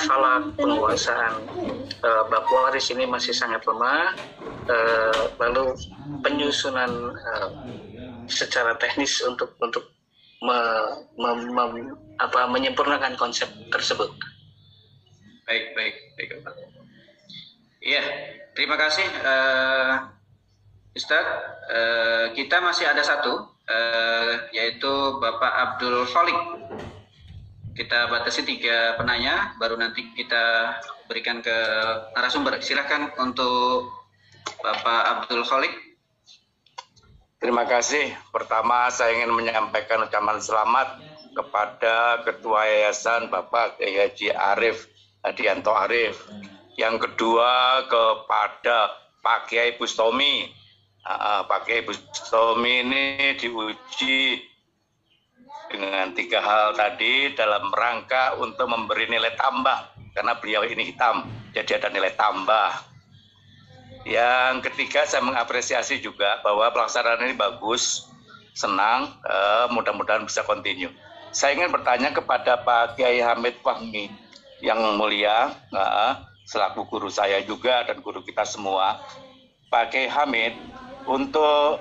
falak, penguasaan bab waris ini masih sangat lemah. Lalu penyusunan secara teknis untuk menyempurnakan konsep tersebut. Baik Pak. Iya, terima kasih Ustadz. Kita masih ada satu, yaitu Bapak Abdul Khalik. Kita batasi 3 penanya, baru nanti kita berikan ke narasumber. Silakan untuk Bapak Abdul Khalik. Terima kasih. Pertama, saya ingin menyampaikan ucapan selamat kepada Ketua Yayasan Bapak Kiai Haji Arif Hadianto Arif. Yang kedua, kepada Pak Kiai Bustami. Pak Kiai Bustami ini diuji dengan 3 hal tadi dalam rangka untuk memberi nilai tambah, karena beliau ini hitam, jadi ada nilai tambah. Yang ketiga, saya mengapresiasi juga bahwa pelaksanaan ini bagus, senang, mudah-mudahan bisa continue. Saya ingin bertanya kepada Pak Kiai Hamid Fahmi yang mulia, selaku guru saya juga dan guru kita semua. Pak Kiai Hamid, untuk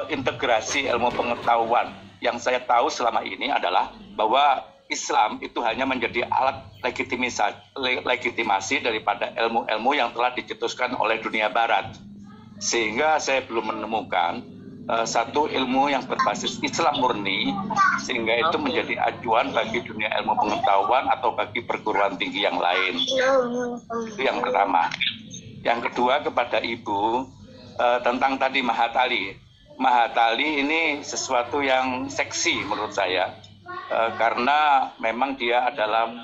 integrasi ilmu pengetahuan, yang saya tahu selama ini adalah bahwa Islam itu hanya menjadi alat legitimasi daripada ilmu-ilmu yang telah dicetuskan oleh dunia barat. Sehingga saya belum menemukan satu ilmu yang berbasis Islam murni, sehingga itu menjadi acuan bagi dunia ilmu pengetahuan atau bagi perguruan tinggi yang lain. Itu yang pertama. Yang kedua, kepada Ibu, tentang tadi Mahatali. Mahatali ini sesuatu yang seksi menurut saya, karena memang dia adalah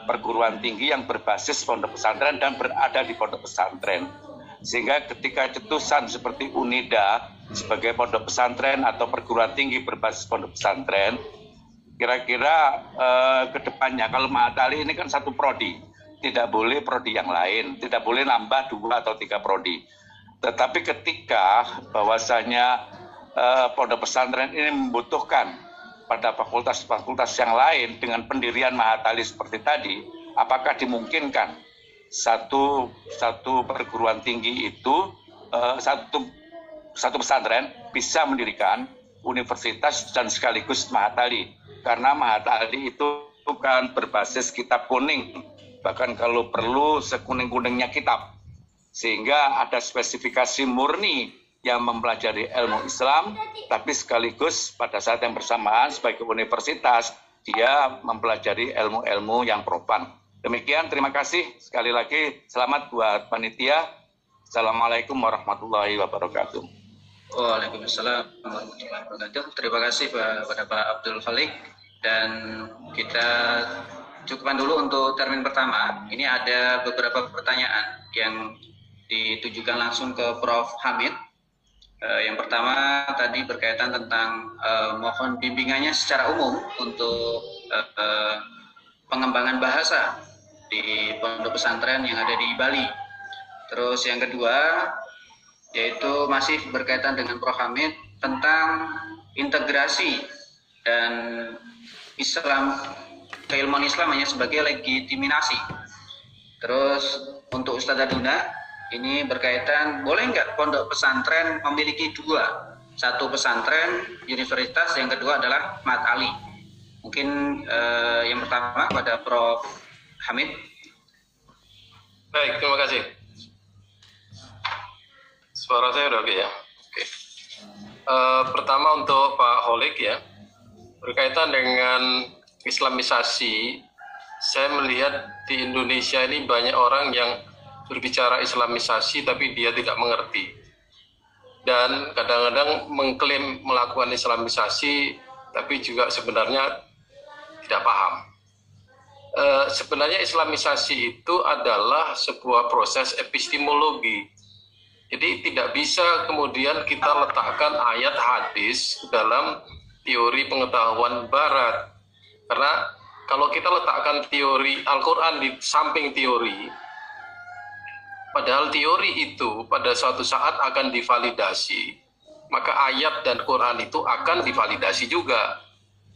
perguruan tinggi yang berbasis pondok pesantren dan berada di pondok pesantren. Sehingga ketika cetusan seperti UNIDA sebagai pondok pesantren atau perguruan tinggi berbasis pondok pesantren, kira-kira ke depannya, kalau Mahatali ini kan satu prodi, tidak boleh prodi yang lain, tidak boleh nambah 2 atau 3 prodi. Tetapi ketika bahwasanya pondok pesantren ini membutuhkan pada fakultas-fakultas yang lain dengan pendirian Mahatali seperti tadi, apakah dimungkinkan satu perguruan tinggi itu, satu pesantren bisa mendirikan universitas dan sekaligus Mahatali? Karena Mahatali itu bukan berbasis kitab kuning, bahkan kalau perlu sekuning-kuningnya kitab, sehingga ada spesifikasi murni yang mempelajari ilmu Islam, tapi sekaligus pada saat yang bersamaan sebagai universitas dia mempelajari ilmu-ilmu yang profan. Demikian, terima kasih sekali lagi. Selamat buat panitia. Assalamualaikum warahmatullahi wabarakatuh. Waalaikumsalam warahmatullahi wabarakatuh. Terima kasih kepada Pak Abdul Khalik, dan kita cukupkan dulu untuk termin pertama. Ini ada beberapa pertanyaan yang ditujukan langsung ke Prof. Hamid. Yang pertama tadi berkaitan tentang mohon bimbingannya secara umum untuk pengembangan bahasa di pondok pesantren yang ada di Bali. Terus yang kedua yaitu masih berkaitan dengan Prof. Hamid tentang integrasi dan Islam, keilmuan Islam hanya sebagai legitimasi. Terus untuk Ustazah Duna ini berkaitan, boleh nggak pondok pesantren memiliki 2, satu pesantren universitas, yang kedua adalah Mat Ali. Mungkin yang pertama pada Prof. Hamid. Baik, terima kasih. Suara saya udah oke ya? Oke. Pertama untuk Pak Holik ya, berkaitan dengan Islamisasi, saya melihat di Indonesia ini banyak orang yang berbicara Islamisasi tapi dia tidak mengerti, dan kadang-kadang mengklaim melakukan Islamisasi tapi juga sebenarnya tidak paham. Sebenarnya Islamisasi itu adalah sebuah proses epistemologi, jadi tidak bisa kemudian kita letakkan ayat hadis dalam teori pengetahuan barat, karena kalau kita letakkan teori Al-Quran di samping teori, padahal teori itu pada suatu saat akan divalidasi, maka ayat dan Quran itu akan divalidasi juga.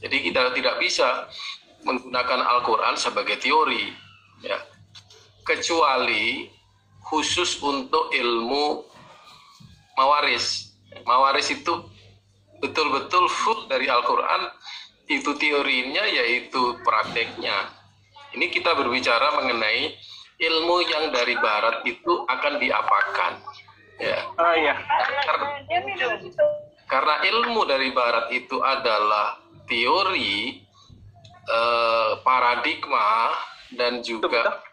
Jadi kita tidak bisa menggunakan Al-Quran sebagai teori. ya, kecuali khusus untuk ilmu mawaris. Mawaris itu betul-betul full dari Al-Quran, itu teorinya yaitu prakteknya. Ini kita berbicara mengenai ilmu yang dari barat itu akan diapakan, ya. Karena ilmu dari barat itu adalah teori, paradigma, dan juga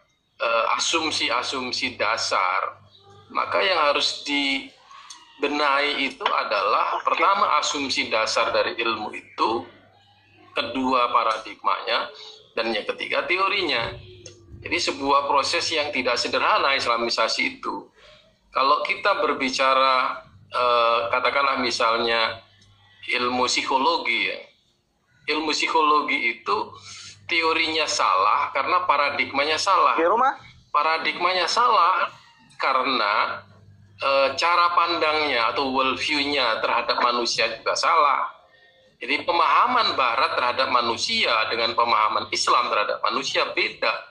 asumsi-asumsi dasar, maka yang harus dibenahi itu adalah pertama asumsi dasar dari ilmu itu, kedua paradigmanya, dan yang ketiga teorinya. Jadi sebuah proses yang tidak sederhana Islamisasi itu. Kalau kita berbicara katakanlah misalnya ilmu psikologi, ya. Ilmu psikologi itu teorinya salah karena paradigmanya salah. Paradigmanya salah karena cara pandangnya atau worldview-nya terhadap manusia juga salah. Jadi pemahaman Barat terhadap manusia dengan pemahaman Islam terhadap manusia beda.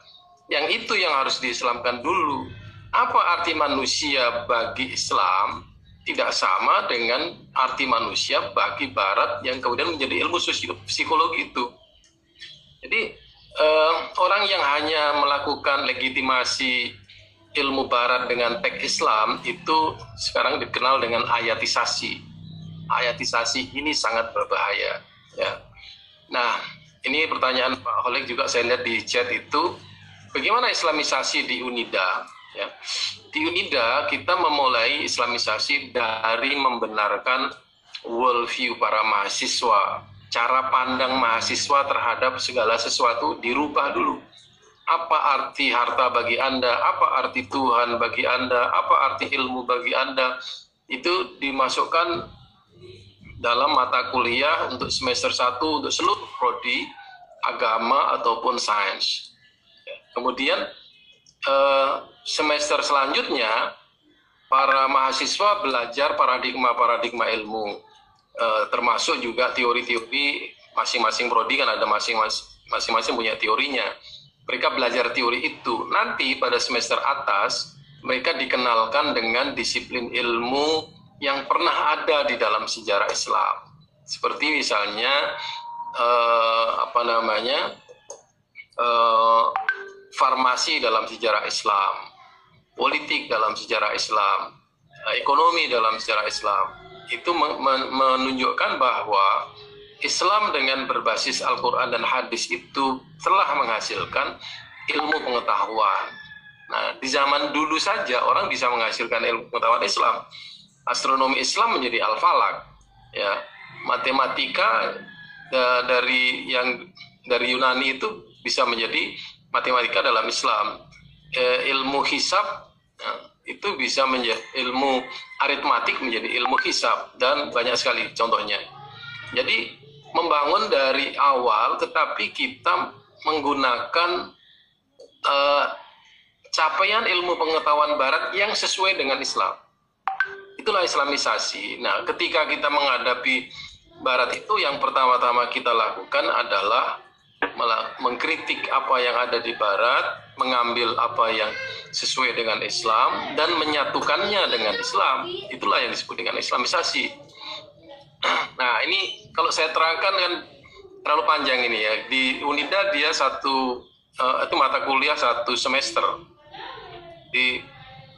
Yang itu yang harus diislamkan dulu. Apa arti manusia bagi Islam tidak sama dengan arti manusia bagi Barat yang kemudian menjadi ilmu psikologi itu. Jadi orang yang hanya melakukan legitimasi ilmu Barat dengan teks Islam itu sekarang dikenal dengan ayatisasi. Ayatisasi ini sangat berbahaya, ya. Nah, ini pertanyaan Pak Holik juga saya lihat di chat itu, bagaimana Islamisasi di UNIDA? Ya. Di UNIDA kita memulai Islamisasi dari membenarkan worldview para mahasiswa. Cara pandang mahasiswa terhadap segala sesuatu dirubah dulu. Apa arti harta bagi Anda? Apa arti Tuhan bagi Anda? Apa arti ilmu bagi Anda? Itu dimasukkan dalam mata kuliah untuk semester 1 untuk seluruh prodi agama ataupun sains. Kemudian semester selanjutnya para mahasiswa belajar paradigma-paradigma ilmu, termasuk juga teori-teori. Masing-masing prodi kan ada masing-masing punya teorinya. Mereka belajar teori itu. Nanti pada semester atas mereka dikenalkan dengan disiplin ilmu yang pernah ada di dalam sejarah Islam, seperti misalnya farmasi dalam sejarah Islam, politik dalam sejarah Islam, ekonomi dalam sejarah Islam. Itu menunjukkan bahwa Islam dengan berbasis Al-Quran dan hadis itu telah menghasilkan ilmu pengetahuan. Nah, di zaman dulu saja orang bisa menghasilkan ilmu pengetahuan Islam. Astronomi Islam menjadi al-falak, ya. Matematika dari Yunani itu bisa menjadi matematika dalam Islam. Ilmu hisab itu bisa menjadi ilmu aritmatik menjadi ilmu hisab, dan banyak sekali contohnya. Jadi membangun dari awal, tetapi kita menggunakan capaian ilmu pengetahuan Barat yang sesuai dengan Islam. Itulah Islamisasi. Nah, ketika kita menghadapi Barat itu, yang pertama-tama kita lakukan adalah mengkritik apa yang ada di Barat, mengambil apa yang sesuai dengan Islam, dan menyatukannya dengan Islam. Itulah yang disebut dengan Islamisasi. Nah, ini kalau saya terangkan kan terlalu panjang ini ya. Di UNIDA dia itu mata kuliah 1 semester.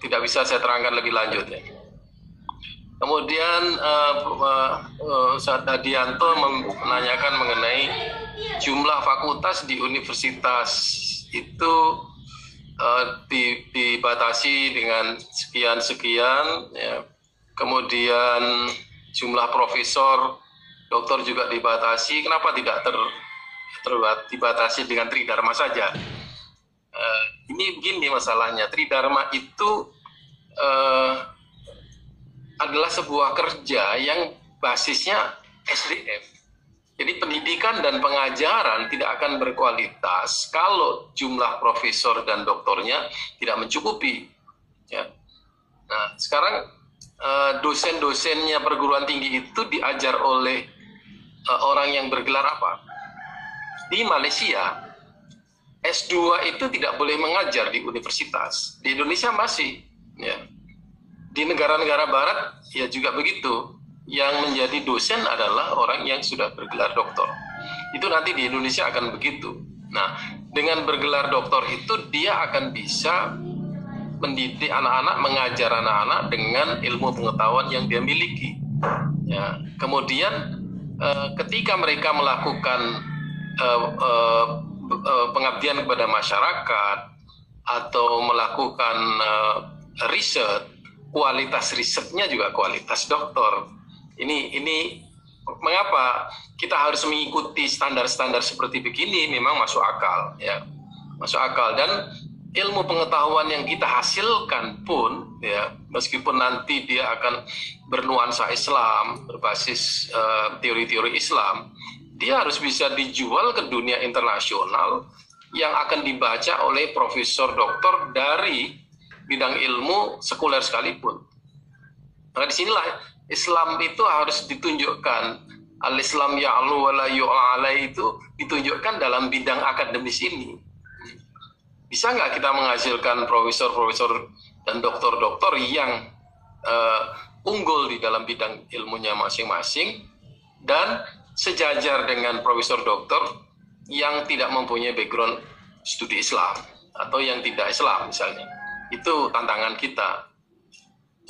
Tidak bisa saya terangkan lebih lanjut ya. Kemudian Ustaz Hadianto menanyakan mengenai jumlah fakultas di universitas itu dibatasi dengan sekian-sekian, ya. Kemudian jumlah profesor, doktor juga dibatasi. Kenapa tidak dibatasi dengan Tridharma saja? Ini begini masalahnya. Tridharma itu adalah sebuah kerja yang basisnya SDM. Jadi pendidikan dan pengajaran tidak akan berkualitas kalau jumlah profesor dan doktornya tidak mencukupi. Ya. Nah, sekarang dosen-dosennya perguruan tinggi itu diajar oleh orang yang bergelar apa? Di Malaysia S2 itu tidak boleh mengajar di universitas. Di Indonesia masih, ya. Di negara-negara barat ya juga begitu. Yang menjadi dosen adalah orang yang sudah bergelar doktor. Itu nanti di Indonesia akan begitu. Nah, dengan bergelar doktor itu dia akan bisa mendidik anak-anak, mengajar anak-anak dengan ilmu pengetahuan yang dia miliki. Ya. Kemudian ketika mereka melakukan pengabdian kepada masyarakat atau melakukan riset, kualitas risetnya juga kualitas doktor. Ini mengapa kita harus mengikuti standar-standar seperti begini? Memang masuk akal, ya, masuk akal. Dan ilmu pengetahuan yang kita hasilkan pun, ya, meskipun nanti dia akan bernuansa Islam, berbasis teori-teori Islam, dia harus bisa dijual ke dunia internasional yang akan dibaca oleh profesor doktor dari bidang ilmu sekuler sekalipun. Maka disinilah Islam itu harus ditunjukkan. Al-Islam ya'lu wa la yu'ala itu ditunjukkan dalam bidang akademis ini. Bisa nggak kita menghasilkan profesor-profesor dan doktor-doktor yang unggul di dalam bidang ilmunya masing-masing dan sejajar dengan profesor doktor yang tidak mempunyai background studi Islam atau yang tidak Islam misalnya. Itu tantangan kita.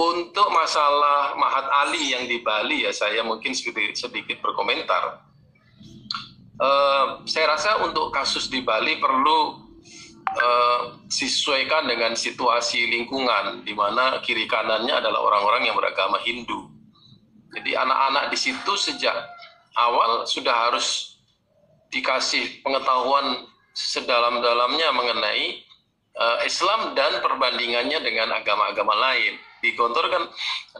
Untuk masalah Mahat Ali yang di Bali, ya saya mungkin sedikit berkomentar. Saya rasa untuk kasus di Bali perlu disesuaikan dengan situasi lingkungan, di mana kiri kanannya adalah orang-orang yang beragama Hindu. Jadi anak-anak di situ sejak awal sudah harus dikasih pengetahuan sedalam-dalamnya mengenai Islam dan perbandingannya dengan agama-agama lain. Di Gontor kan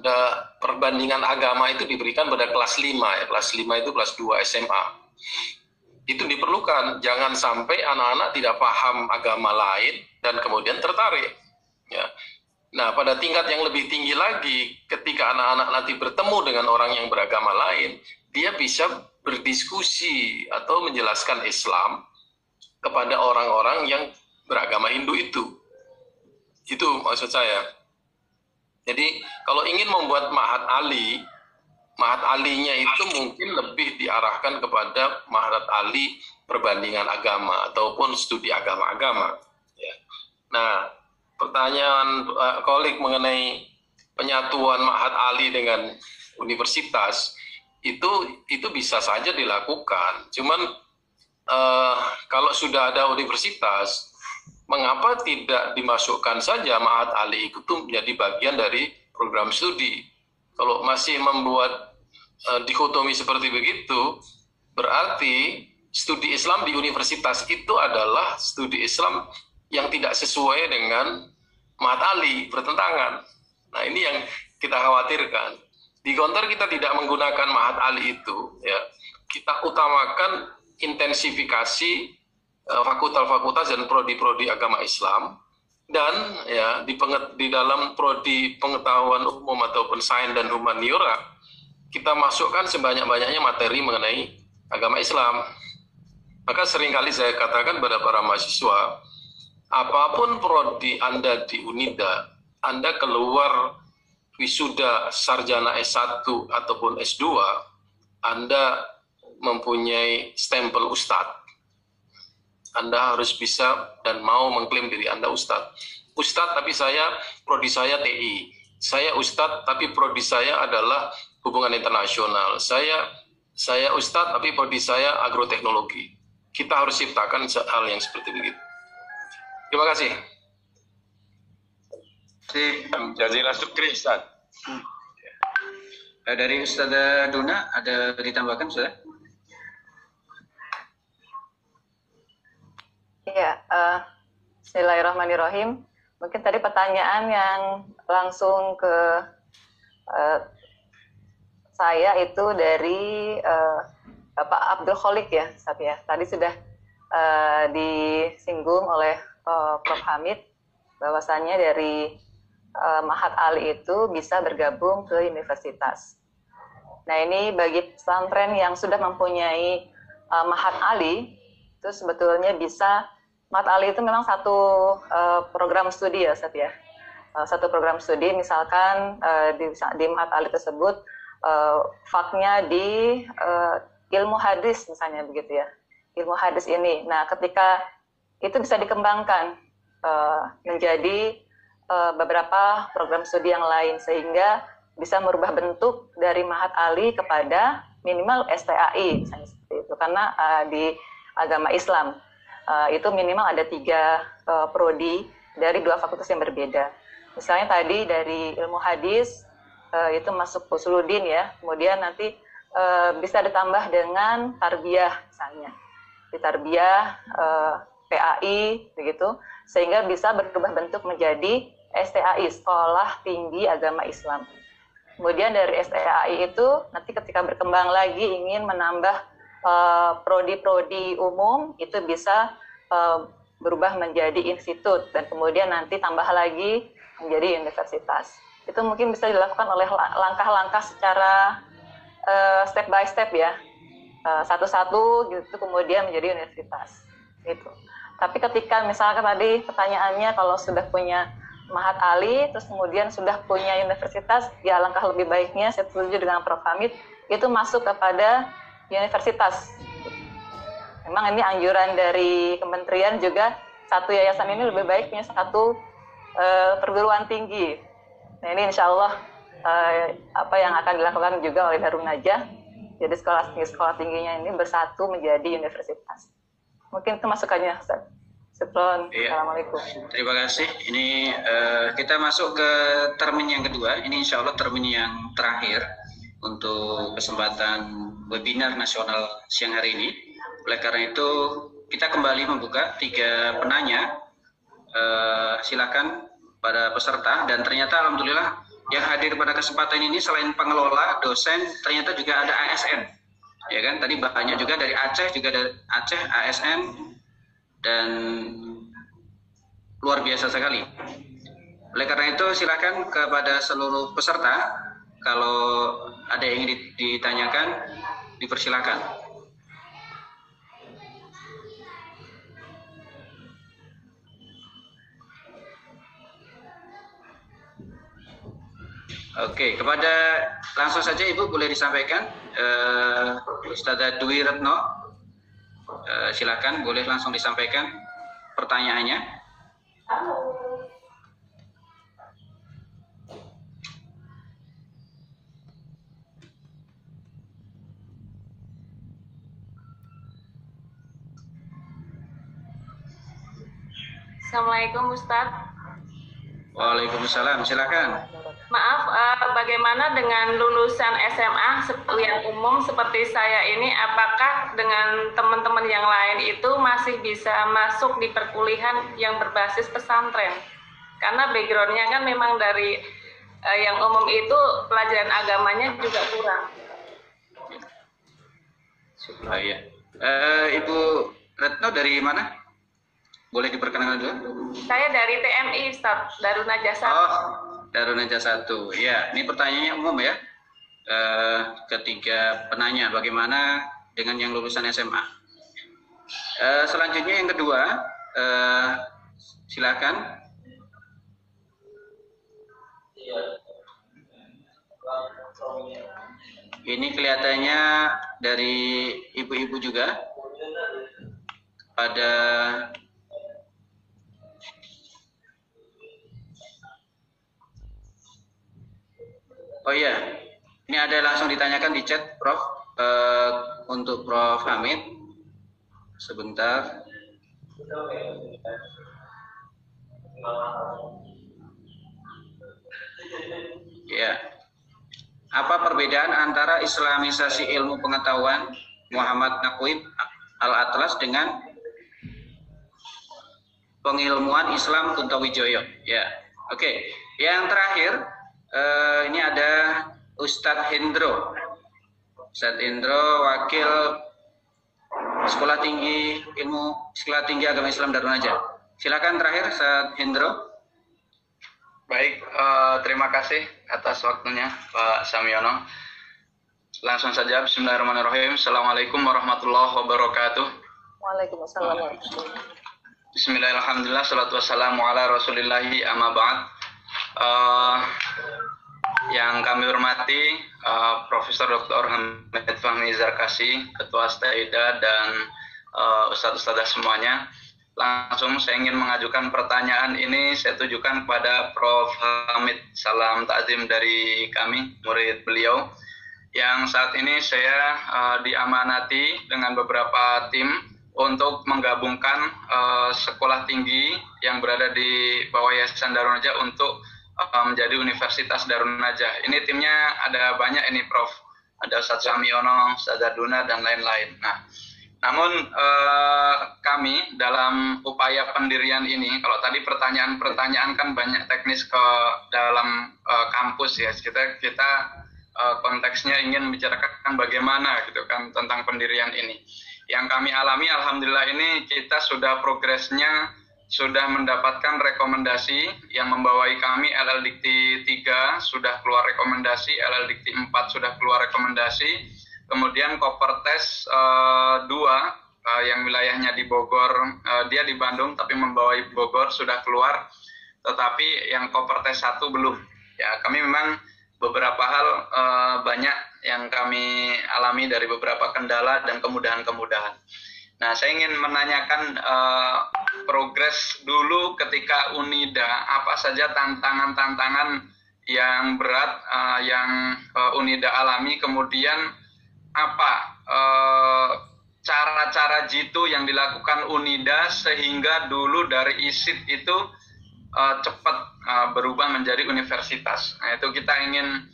ada perbandingan agama itu diberikan pada kelas 5, ya. Kelas 5 itu kelas 2 SMA. Itu diperlukan, jangan sampai anak-anak tidak paham agama lain dan kemudian tertarik. Ya. Nah, pada tingkat yang lebih tinggi lagi, ketika anak-anak nanti bertemu dengan orang yang beragama lain, dia bisa berdiskusi atau menjelaskan Islam kepada orang-orang yang beragama Hindu itu. Itu maksud saya. Jadi kalau ingin membuat Mahat Ali-nya itu mungkin lebih diarahkan kepada Mahat Ali perbandingan agama ataupun studi agama-agama. Ya. Nah, pertanyaan kolik mengenai penyatuan Mahat Ali dengan universitas itu bisa saja dilakukan. Cuman kalau sudah ada universitas, mengapa tidak dimasukkan saja Mahat Ali itu menjadi bagian dari program studi? Kalau masih membuat dikotomi seperti begitu, berarti studi Islam di universitas itu adalah studi Islam yang tidak sesuai dengan Mahat Ali, bertentangan. Nah, ini yang kita khawatirkan. Di Gontor kita tidak menggunakan Mahat Ali itu, ya. Kita utamakan intensifikasi fakultas-fakultas dan prodi-prodi agama Islam, dan ya di dalam prodi pengetahuan umum ataupun sains dan humaniora kita masukkan sebanyak-banyaknya materi mengenai agama Islam. Maka seringkali saya katakan pada para mahasiswa, apapun prodi Anda di Unida, Anda keluar wisuda sarjana S1 ataupun S2, Anda mempunyai stempel Ustadz. Anda harus bisa dan mau mengklaim diri Anda Ustadz. Ustadz tapi prodi saya TI. Saya Ustadz tapi prodi saya adalah hubungan internasional. Saya Ustadz tapi prodi saya agroteknologi. Kita harus ciptakan hal yang seperti begitu. Terima kasih. Jazakallah syukri Ustaz. Dari Ustazah Duna ada ditambahkan Ustaz? Ya, Bismillahirrahmanirrahim. Mungkin tadi pertanyaan yang langsung ke saya itu dari Bapak Abdul Kholik ya, Ustaz ya. Tadi sudah disinggung oleh Prof. Hamid bahwasannya dari Mahat Ali itu bisa bergabung ke universitas. Nah, ini bagi pesantren yang sudah mempunyai Mahat Ali itu sebetulnya bisa Mahat Ali itu memang satu program studi ya, Ustaz ya. Satu program studi, misalkan di Mahat Ali tersebut faknya di ilmu hadis misalnya begitu ya. Ilmu hadis ini. Nah, ketika itu bisa dikembangkan menjadi beberapa program studi yang lain sehingga bisa merubah bentuk dari Mahat Ali kepada minimal STAI misalnya seperti itu. Karena di agama Islam itu minimal ada 3 prodi dari 2 fakultas yang berbeda. Misalnya tadi dari ilmu hadis itu masuk Usuluddin ya, kemudian nanti bisa ditambah dengan tarbiyah misalnya, di tarbiyah PAI begitu, sehingga bisa berubah bentuk menjadi STAI, Sekolah Tinggi Agama Islam. Kemudian dari STAI itu nanti ketika berkembang lagi ingin menambah prodi-prodi umum, itu bisa berubah menjadi institut dan kemudian nanti tambah lagi menjadi universitas. Itu mungkin bisa dilakukan oleh langkah-langkah secara step by step ya, satu-satu gitu kemudian menjadi universitas gitu. Tapi ketika misalkan tadi pertanyaannya kalau sudah punya Mahat Ali terus kemudian sudah punya universitas, ya langkah lebih baiknya saya setuju dengan Prof. Hamid itu masuk kepada universitas. Memang ini anjuran dari kementerian juga, satu yayasan ini lebih baik punya satu perguruan tinggi. Nah ini insya Allah apa yang akan dilakukan juga oleh Darun Najah. Jadi sekolah tingginya ini bersatu menjadi universitas. Mungkin itu masukannya, Ustaz. Iya. Assalamualaikum. Terima kasih. Ini kita masuk ke termin yang kedua. Ini insya Allah termin yang terakhir untuk kesempatan webinar nasional siang hari ini. Oleh karena itu kita kembali membuka 3 penanya. Silakan pada peserta, dan ternyata alhamdulillah yang hadir pada kesempatan ini selain pengelola, dosen, ternyata juga ada ASN. Ya kan? Tadi banyak juga dari Aceh, juga dari Aceh ASN, dan luar biasa sekali. Oleh karena itu silakan kepada seluruh peserta, kalau ada yang ingin ditanyakan dipersilakan. Oke, kepada langsung saja Ibu boleh disampaikan, Ustazah Dwi Retno, silakan boleh langsung disampaikan pertanyaannya. Assalamualaikum Ustadz. Waalaikumsalam, silakan. Maaf, bagaimana dengan lulusan SMA yang umum seperti saya ini, apakah dengan teman-teman yang lain itu masih bisa masuk di perkuliahan yang berbasis pesantren? Karena background-nya kan memang dari yang umum itu pelajaran agamanya juga kurang. Ya. Ibu Retno dari mana? Boleh diperkenalkan dulu? Saya dari TMI, Ustaz, Darun Najah 1. Oh, Darun Najah 1. Ya, ini pertanyaannya umum ya. Ketiga penanya, bagaimana dengan yang lulusan SMA? Selanjutnya yang kedua, silakan. Ini kelihatannya dari ibu-ibu juga. Pada oh iya, ini ada langsung ditanyakan di chat, Prof. Untuk Prof. Hamid. Sebentar. Ya. Apa perbedaan antara Islamisasi ilmu pengetahuan Muhammad Naqib Al-Atlas dengan pengilmuan Islam Kuntawijoyo? Ya. Oke. Yang terakhir, ini ada Ustadz Hendro. Ustadz Hendro, wakil Sekolah Tinggi Agama Islam Darun Najah. Silakan terakhir Ustadz Hendro. Baik, terima kasih atas waktunya Pak Samyono. Langsung saja, Bismillahirrahmanirrahim. Assalamualaikum warahmatullahi wabarakatuh. Waalaikumsalam warahmatullahi wabarakatuh. Bismillahirrahmanirrahim. Salatu wassalamu ala rasulillahi amma ba'd. Yang kami hormati Profesor Dr. Hamid Fahmi Zarkasi, Ketua Staida, dan Ustadz-Ustadzah semuanya. Langsung saya ingin mengajukan pertanyaan ini, saya tujukan kepada Prof. Hamid. Salam takzim dari kami, murid beliau. Yang saat ini saya diamanati dengan beberapa tim untuk menggabungkan sekolah tinggi yang berada di bawah Yayasan Darun Najah untuk menjadi Universitas Darun Najah. Ini timnya ada banyak ini, Prof. Ada Ustadz Samiono, Ustadz Duna, dan lain-lain. Nah, namun kami dalam upaya pendirian ini, kalau tadi pertanyaan-pertanyaan kan banyak teknis ke dalam kampus ya, kita konteksnya ingin membicarakan bagaimana gitu kan tentang pendirian ini. Yang kami alami, alhamdulillah ini kita sudah progresnya, sudah mendapatkan rekomendasi yang membawai kami. LL Dikti 3 sudah keluar rekomendasi, LL Dikti 4 sudah keluar rekomendasi. Kemudian Kopertes 2 yang wilayahnya di Bogor, dia di Bandung tapi membawai Bogor sudah keluar, tetapi yang Kopertes 1 belum. Ya, kami memang beberapa hal banyak yang kami alami dari beberapa kendala dan kemudahan-kemudahan. Nah, saya ingin menanyakan progres dulu ketika Unida, apa saja tantangan-tantangan yang berat yang Unida alami, kemudian apa cara-cara jitu yang dilakukan Unida sehingga dulu dari ISID itu cepat berubah menjadi universitas. Nah, itu kita ingin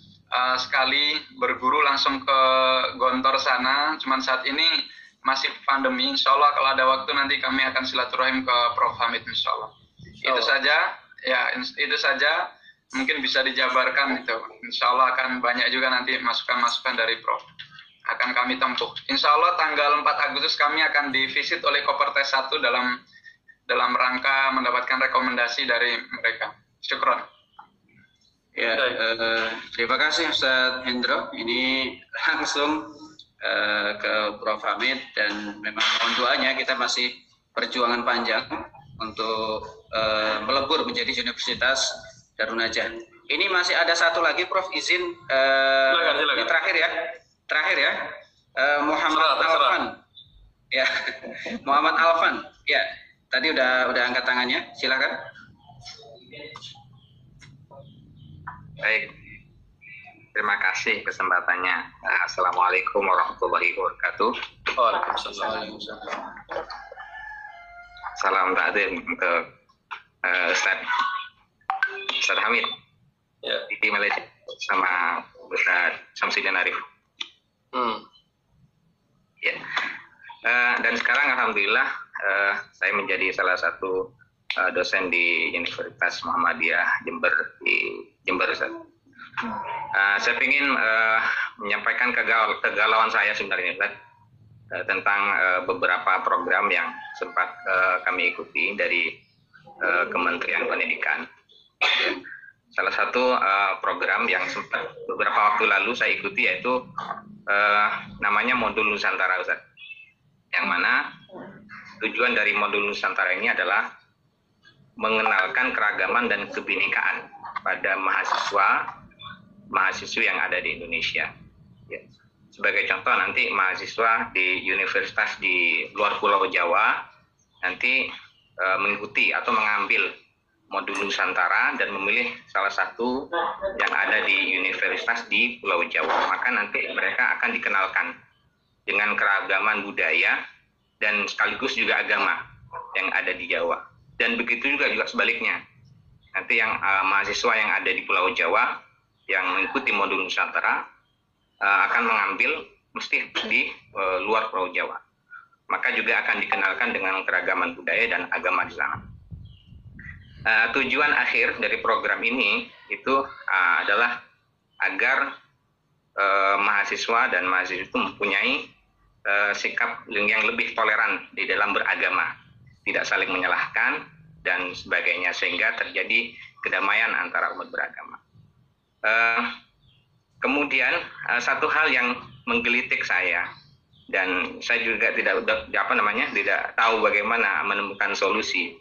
sekali berguru langsung ke Gontor sana. Cuman saat ini masih pandemi. Insya Allah kalau ada waktu nanti kami akan silaturahim ke Prof. Hamid. Insya Allah. Itu saja. Ya, itu saja. Mungkin bisa dijabarkan itu. Insya Allah akan banyak juga nanti masukan-masukan dari Prof. Akan kami tempuh. Insya Allah tanggal 4 Agustus kami akan divisit oleh Kopertes 1 dalam rangka mendapatkan rekomendasi dari mereka. Syukron. Ya, terima kasih Ustadz Hendro. Ini langsung ke Prof. Hamid, dan memang mohon doanya, kita masih perjuangan panjang untuk melebur menjadi Universitas Darun Najah. Ini masih ada satu lagi, Prof. Izin. Silakan. Ini terakhir ya. Muhammad Alfan. Ya, Muhammad Alfan. Ya, tadi udah angkat tangannya. Silakan. Baik, terima kasih kesempatannya. Assalamualaikum warahmatullahi wabarakatuh. Waalaikumsalam. Salam takdim untuk Ustadz Hamid di Malaysia sama Ustadz Samsudin Arif. Ya. Dan sekarang alhamdulillah saya menjadi salah satu dosen di Universitas Muhammadiyah Jember di Jember. Saya ingin menyampaikan kegalauan saya sebenarnya tentang beberapa program yang sempat kami ikuti dari Kementerian Pendidikan. Salah satu program yang sempat beberapa waktu lalu saya ikuti yaitu namanya Modul Nusantara, Ustaz. Yang mana tujuan dari Modul Nusantara ini adalah mengenalkan keragaman dan kebinekaan pada mahasiswi yang ada di Indonesia. Ya. Sebagai contoh, nanti mahasiswa di universitas di luar Pulau Jawa nanti mengikuti atau mengambil Modul Nusantara dan memilih salah satu yang ada di universitas di Pulau Jawa. Maka nanti mereka akan dikenalkan dengan keragaman budaya dan sekaligus juga agama yang ada di Jawa. Dan begitu juga sebaliknya. Nanti yang mahasiswa yang ada di Pulau Jawa yang mengikuti Modul Nusantara akan mengambil mesti di luar Pulau Jawa. Maka juga akan dikenalkan dengan keragaman budaya dan agama di sana. Tujuan akhir dari program ini itu adalah agar mahasiswa dan mahasiswa itu mempunyai sikap yang lebih toleran di dalam beragama, tidak saling menyalahkan dan sebagainya, sehingga terjadi kedamaian antara umat beragama. Kemudian satu hal yang menggelitik saya dan saya juga tidak tahu bagaimana menemukan solusi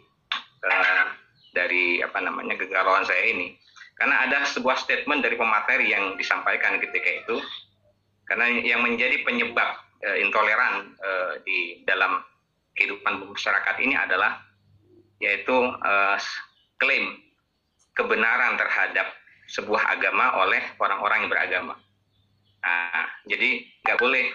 dari kegalauan saya ini, karena ada sebuah statement dari pemateri yang disampaikan ketika itu, karena yang menjadi penyebab intoleran di dalam kehidupan masyarakat ini adalah yaitu klaim kebenaran terhadap sebuah agama oleh orang-orang yang beragama. Jadi nggak boleh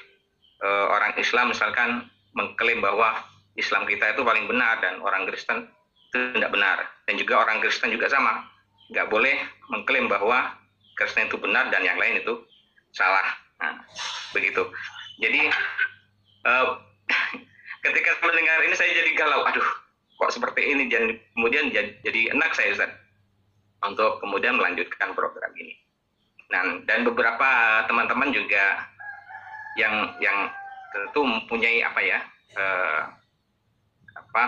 orang Islam misalkan mengklaim bahwa Islam kita itu paling benar dan orang Kristen itu tidak benar, dan juga orang Kristen juga sama, nggak boleh mengklaim bahwa Kristen itu benar dan yang lain itu salah. Begitu. Jadi ketika mendengar ini saya jadi galau, aduh kok seperti ini, dan kemudian jadi enak saya Ustaz untuk kemudian melanjutkan program ini. Dan beberapa teman-teman juga yang tentu mempunyai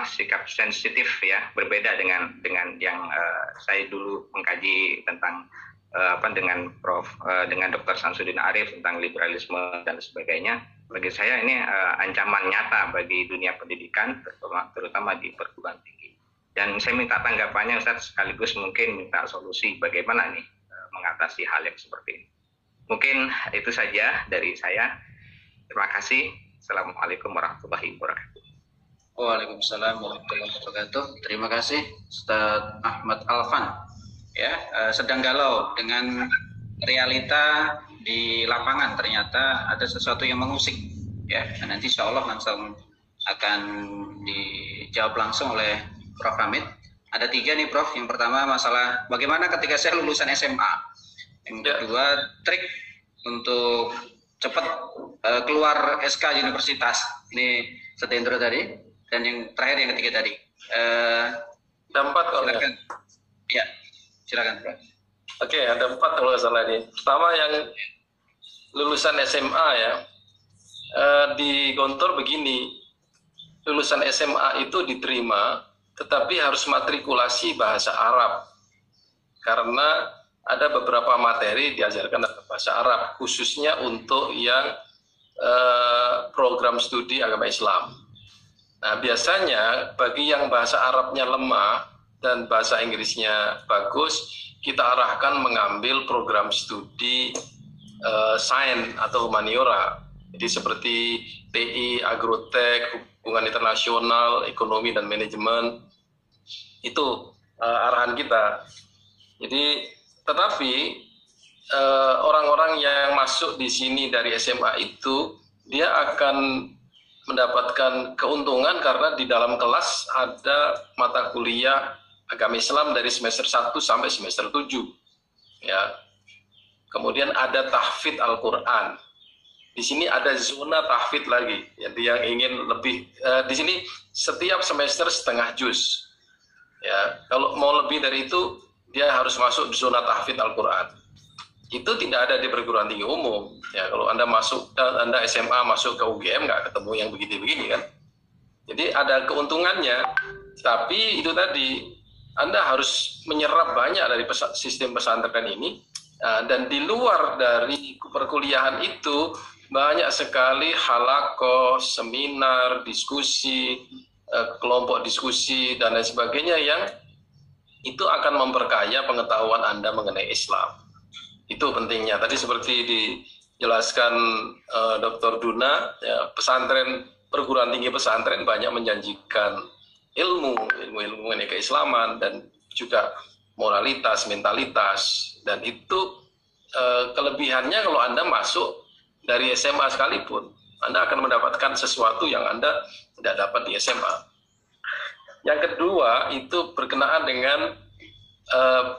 sikap sensitif ya, berbeda dengan yang saya dulu mengkaji tentang dengan dengan Dr. Samsudin Arif tentang liberalisme dan sebagainya. Bagi saya ini ancaman nyata bagi dunia pendidikan, terutama di perguruan tinggi. Dan saya minta tanggapannya Ustaz, sekaligus mungkin minta solusi bagaimana nih mengatasi hal yang seperti ini. Mungkin itu saja dari saya. Terima kasih. Assalamualaikum warahmatullahi wabarakatuh. Waalaikumsalam warahmatullahi wabarakatuh. Terima kasih Ustaz Ahmad Alfan. Ya, sedang galau dengan realita di lapangan, ternyata ada sesuatu yang mengusik. Ya, dan nanti insya Allah langsung akan dijawab langsung oleh Prof. Hamid. Ada 3 nih Prof. Yang pertama masalah bagaimana ketika saya lulusan SMA. Yang kedua trik untuk cepat keluar SK universitas. Ini setentro tadi. Dan yang terakhir yang ketiga tadi. Dampak kalau silakan. Ya, silakan Prof. Oke, ada 4 kalau nggak salah ini. Pertama yang lulusan SMA ya, di Gontor begini, lulusan SMA itu diterima, tetapi harus matrikulasi bahasa Arab. Karena ada beberapa materi diajarkan dalam bahasa Arab, khususnya untuk yang program studi agama Islam. Nah, biasanya bagi yang bahasa Arabnya lemah dan bahasa Inggrisnya bagus, kita arahkan mengambil program studi sains atau humaniora. Jadi seperti TI, agrotek, hubungan internasional, ekonomi dan manajemen. Itu arahan kita. Jadi tetapi orang-orang yang masuk di sini dari SMA itu dia akan mendapatkan keuntungan karena di dalam kelas ada mata kuliah agama Islam dari semester 1 sampai semester 7. Ya. Kemudian ada tahfidz Al-Qur'an. Di sini ada zona tahfidz lagi. Jadi yang ingin lebih di sini setiap semester setengah juz. Ya, kalau mau lebih dari itu dia harus masuk di zona tahfidz Al-Qur'an. Itu tidak ada di perguruan tinggi umum. Ya, kalau Anda SMA masuk ke UGM nggak ketemu yang begini-begini kan. Jadi ada keuntungannya. Tapi itu tadi Anda harus menyerap banyak dari sistem pesantren ini, dan di luar dari perkuliahan itu banyak sekali halaqah, seminar, diskusi, kelompok diskusi dan lain sebagainya yang itu akan memperkaya pengetahuan Anda mengenai Islam. Itu pentingnya. Tadi seperti dijelaskan Dr. Duna, ya, pesantren, perguruan tinggi pesantren banyak menjanjikan ilmu mengenai keislaman dan juga moralitas, mentalitas, dan itu kelebihannya kalau Anda masuk dari SMA sekalipun, Anda akan mendapatkan sesuatu yang Anda tidak dapat di SMA. Yang kedua itu berkenaan dengan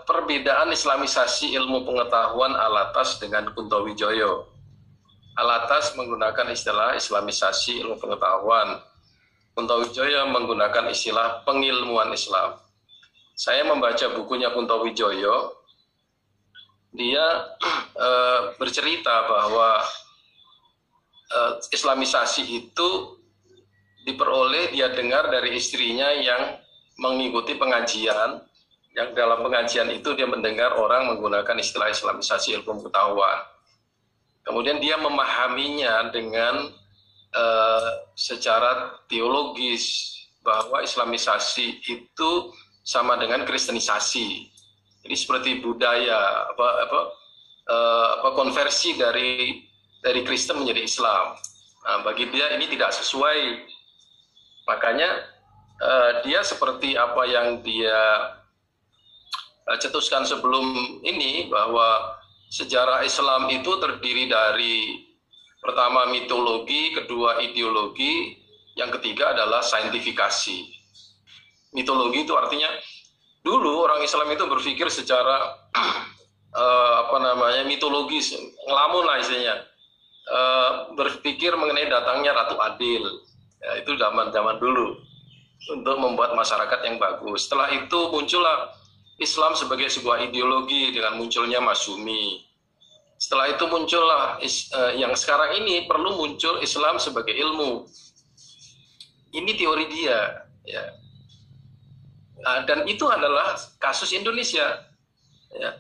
perbedaan islamisasi ilmu pengetahuan Alatas dengan Kuntowijoyo. Alatas menggunakan istilah islamisasi ilmu pengetahuan, Kuntowijoyo menggunakan istilah pengilmuan Islam. Saya membaca bukunya Kuntowijoyo, dia bercerita bahwa islamisasi itu diperoleh, dia dengar dari istrinya yang mengikuti pengajian, yang dalam pengajian itu dia mendengar orang menggunakan istilah islamisasi ilmu pengetahuan. Kemudian dia memahaminya dengan secara teologis bahwa Islamisasi itu sama dengan Kristenisasi. Jadi seperti budaya konversi dari Kristen menjadi Islam. Nah, bagi dia ini tidak sesuai. Makanya dia seperti apa yang dia cetuskan sebelum ini, bahwa sejarah Islam itu terdiri dari pertama mitologi, kedua ideologi, yang ketiga adalah saintifikasi. Mitologi itu artinya dulu orang Islam itu berpikir secara mitologis, ngelamun lah istilahnya, berpikir mengenai datangnya Ratu Adil. Ya, itu zaman dulu untuk membuat masyarakat yang bagus. Setelah itu muncullah Islam sebagai sebuah ideologi dengan munculnya Masyumi. Setelah itu muncullah yang sekarang ini perlu muncul Islam sebagai ilmu. Ini teori dia, ya. Dan itu adalah kasus Indonesia. Ya.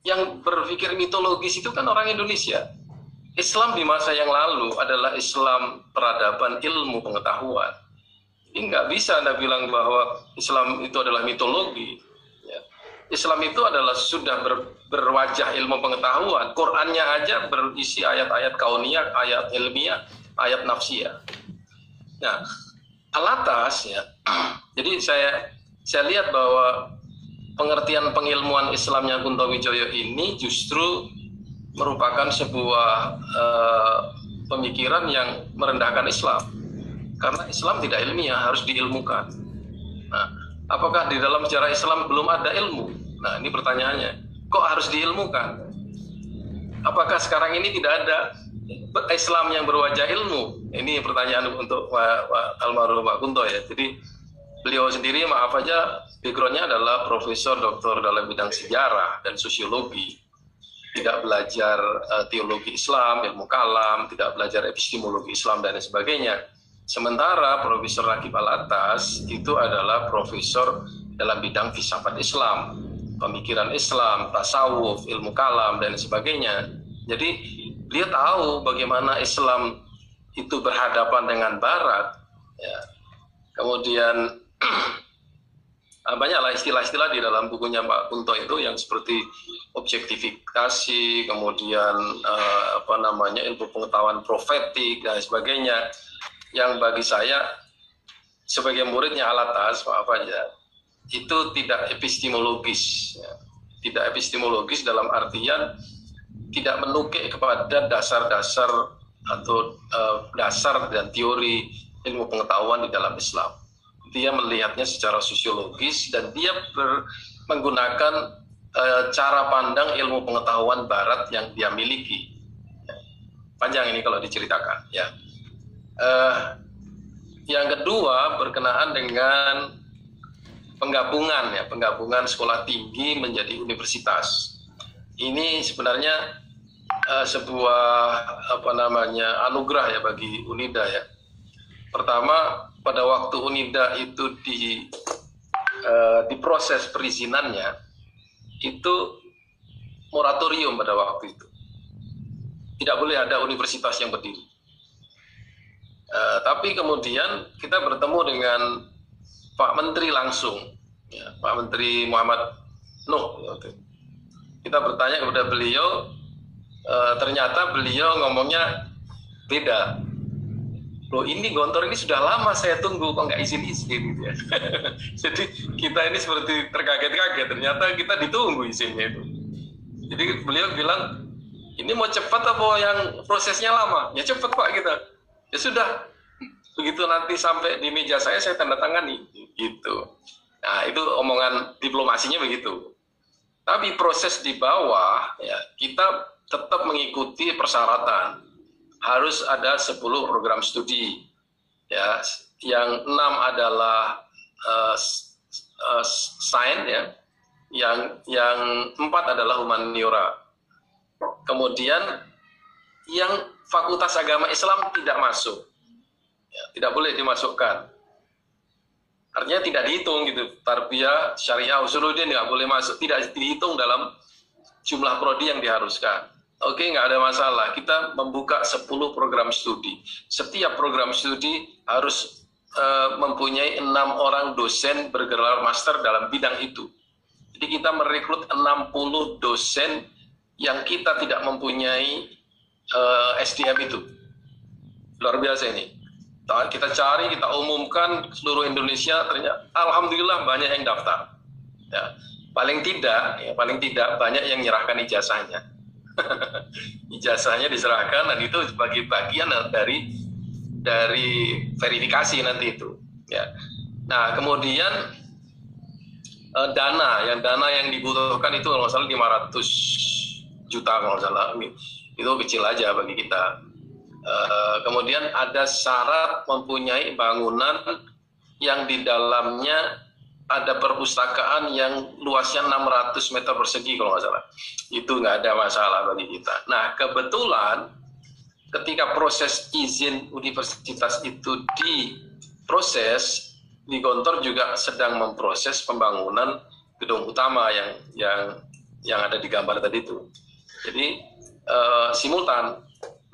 Yang berpikir mitologis itu kan orang Indonesia. Islam di masa yang lalu adalah Islam peradaban ilmu pengetahuan. Ini nggak bisa Anda bilang bahwa Islam itu adalah mitologi. Ya. Islam itu adalah sudah berwajah ilmu pengetahuan. Qurannya aja berisi ayat-ayat kauniyah, ayat ilmiah, ayat nafsiyah. Nah, alatas ya. Jadi saya lihat bahwa pengertian pengilmuan Islamnya Kunto Wijoyo ini justru merupakan sebuah pemikiran yang merendahkan Islam. Karena Islam tidak ilmiah, harus diilmukan. Nah, apakah di dalam sejarah Islam belum ada ilmu? Nah, ini pertanyaannya. Kok harus diilmukan? Apakah sekarang ini tidak ada Islam yang berwajah ilmu? Ini pertanyaan untuk almarhum Pak Kunto ya. Jadi beliau sendiri maaf aja backgroundnya adalah profesor doktor dalam bidang sejarah dan sosiologi. Tidak belajar teologi Islam, ilmu kalam, tidak belajar epistemologi Islam dan sebagainya. Sementara Profesor Ragib Alatas itu adalah profesor dalam bidang filsafat Islam, pemikiran Islam, tasawuf, ilmu kalam dan sebagainya. Jadi dia tahu bagaimana Islam itu berhadapan dengan Barat. Ya. Kemudian banyaklah istilah-istilah di dalam bukunya Pak Kunto itu yang seperti objektifikasi, kemudian ilmu pengetahuan profetik dan sebagainya, yang bagi saya sebagai muridnya Alatas, maaf aja, itu tidak epistemologis, ya. Tidak epistemologis dalam artian tidak menukik kepada dasar-dasar atau dasar dan teori ilmu pengetahuan di dalam Islam. Dia melihatnya secara sosiologis dan dia menggunakan cara pandang ilmu pengetahuan Barat yang dia miliki. Panjang ini kalau diceritakan, ya. Yang kedua berkenaan dengan penggabungan sekolah tinggi menjadi universitas. Ini sebenarnya sebuah anugerah ya bagi UNIDA ya. Pertama, pada waktu UNIDA itu di proses perizinannya itu moratorium pada waktu itu. Tidak boleh ada universitas yang berdiri. Tapi kemudian kita bertemu dengan Pak Menteri langsung, ya, Pak Menteri Muhammad Nuh. Kita bertanya kepada beliau, ternyata beliau ngomongnya beda. Loh, ini Gontor ini sudah lama saya tunggu, kok nggak izin-izin gitu ya. Jadi kita ini seperti terkaget-kaget, ternyata kita ditunggu izinnya itu. Jadi beliau bilang, ini mau cepat apa yang prosesnya lama? Ya cepat Pak kita. Ya sudah, begitu nanti sampai di meja saya tanda tangani gitu. Nah, itu omongan diplomasinya begitu. Tapi proses di bawah ya kita tetap mengikuti persyaratan. Harus ada 10 program studi. Ya, yang 6 adalah sains ya. Yang 4 adalah humaniora. Kemudian yang Fakultas Agama Islam tidak masuk, ya, tidak boleh dimasukkan. Artinya tidak dihitung gitu. Tarbiyah, Syariah, Usuluddin nggak boleh masuk, tidak dihitung dalam jumlah prodi yang diharuskan. Oke, nggak ada masalah. Kita membuka 10 program studi. Setiap program studi harus mempunyai 6 orang dosen bergelar master dalam bidang itu. Jadi kita merekrut 60 dosen yang kita tidak mempunyai SDM itu. Luar biasa ini. Kita cari, kita umumkan seluruh Indonesia, ternyata alhamdulillah banyak yang daftar. Ya, paling tidak banyak yang menyerahkan ijazahnya. Ijazahnya diserahkan dan itu sebagai bagian dari verifikasi nanti itu. Ya. Nah, kemudian dana yang dibutuhkan itu kalau nggak salah 500 juta kalau nggak salah, itu kecil aja bagi kita. Kemudian ada syarat mempunyai bangunan yang di dalamnya ada perpustakaan yang luasnya 600 meter persegi kalau nggak salah. Itu nggak ada masalah bagi kita. Nah, kebetulan ketika proses izin universitas itu diproses, di Gontor juga sedang memproses pembangunan gedung utama yang ada di gambar tadi itu. Jadi simultan.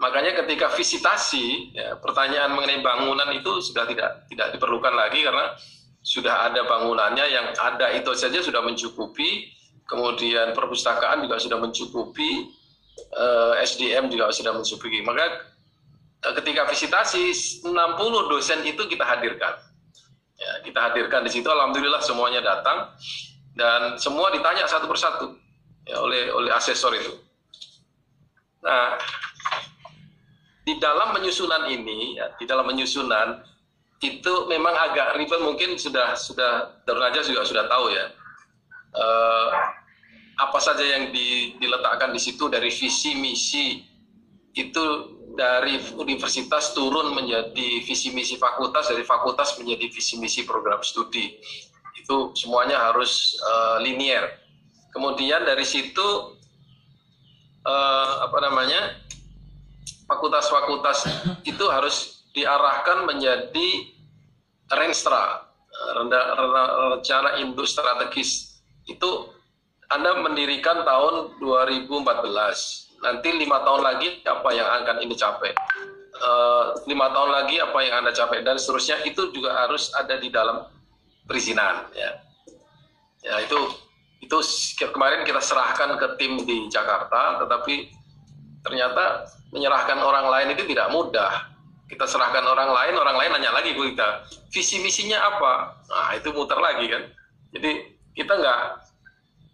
Makanya ketika visitasi, ya, pertanyaan mengenai bangunan itu sudah tidak diperlukan lagi karena sudah ada bangunannya, yang ada itu saja sudah mencukupi, kemudian perpustakaan juga sudah mencukupi, SDM juga sudah mencukupi. Maka ketika visitasi 60 dosen itu kita hadirkan. Ya, kita hadirkan di situ, alhamdulillah semuanya datang dan semua ditanya satu persatu ya, oleh asesor itu. Nah, di dalam penyusunan ini, ya, di dalam penyusunan itu memang agak ribet, mungkin sudah Darun Najah juga sudah tahu ya, apa saja yang diletakkan di situ dari visi misi itu dari universitas turun menjadi visi misi fakultas, dari fakultas menjadi visi misi program studi. Itu semuanya harus linier. Kemudian dari situ fakultas-fakultas itu harus diarahkan menjadi Renstra, rencana induk strategis. Itu Anda mendirikan tahun 2014. Nanti 5 tahun lagi apa yang akan ini capai? 5 tahun lagi apa yang Anda capai dan seterusnya, itu juga harus ada di dalam perizinan. Ya itu kemarin kita serahkan ke tim di Jakarta, tetapi ternyata menyerahkan orang lain itu tidak mudah. Kita serahkan orang lain nanya lagi ke kita, visi misinya apa? Nah, itu muter lagi kan. Jadi kita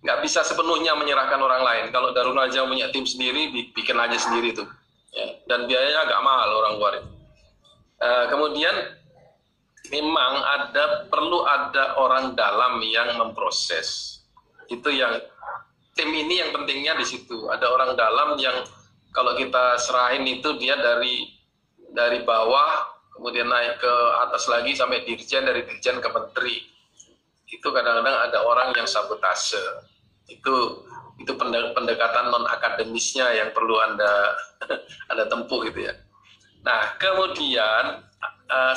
nggak bisa sepenuhnya menyerahkan orang lain. Kalau Darun Najah punya tim sendiri, bikin aja sendiri tuh. Ya, dan biayanya agak mahal orang luar itu. Kemudian memang perlu ada orang dalam yang memproses. Itu yang tim ini yang pentingnya di situ. Ada orang dalam yang kalau kita serahin itu dia dari bawah kemudian naik ke atas lagi sampai dirjen, dari dirjen ke menteri. Itu kadang-kadang ada orang yang sabotase. Itu pendekatan non akademisnya yang perlu Anda tempuh gitu ya. Nah, kemudian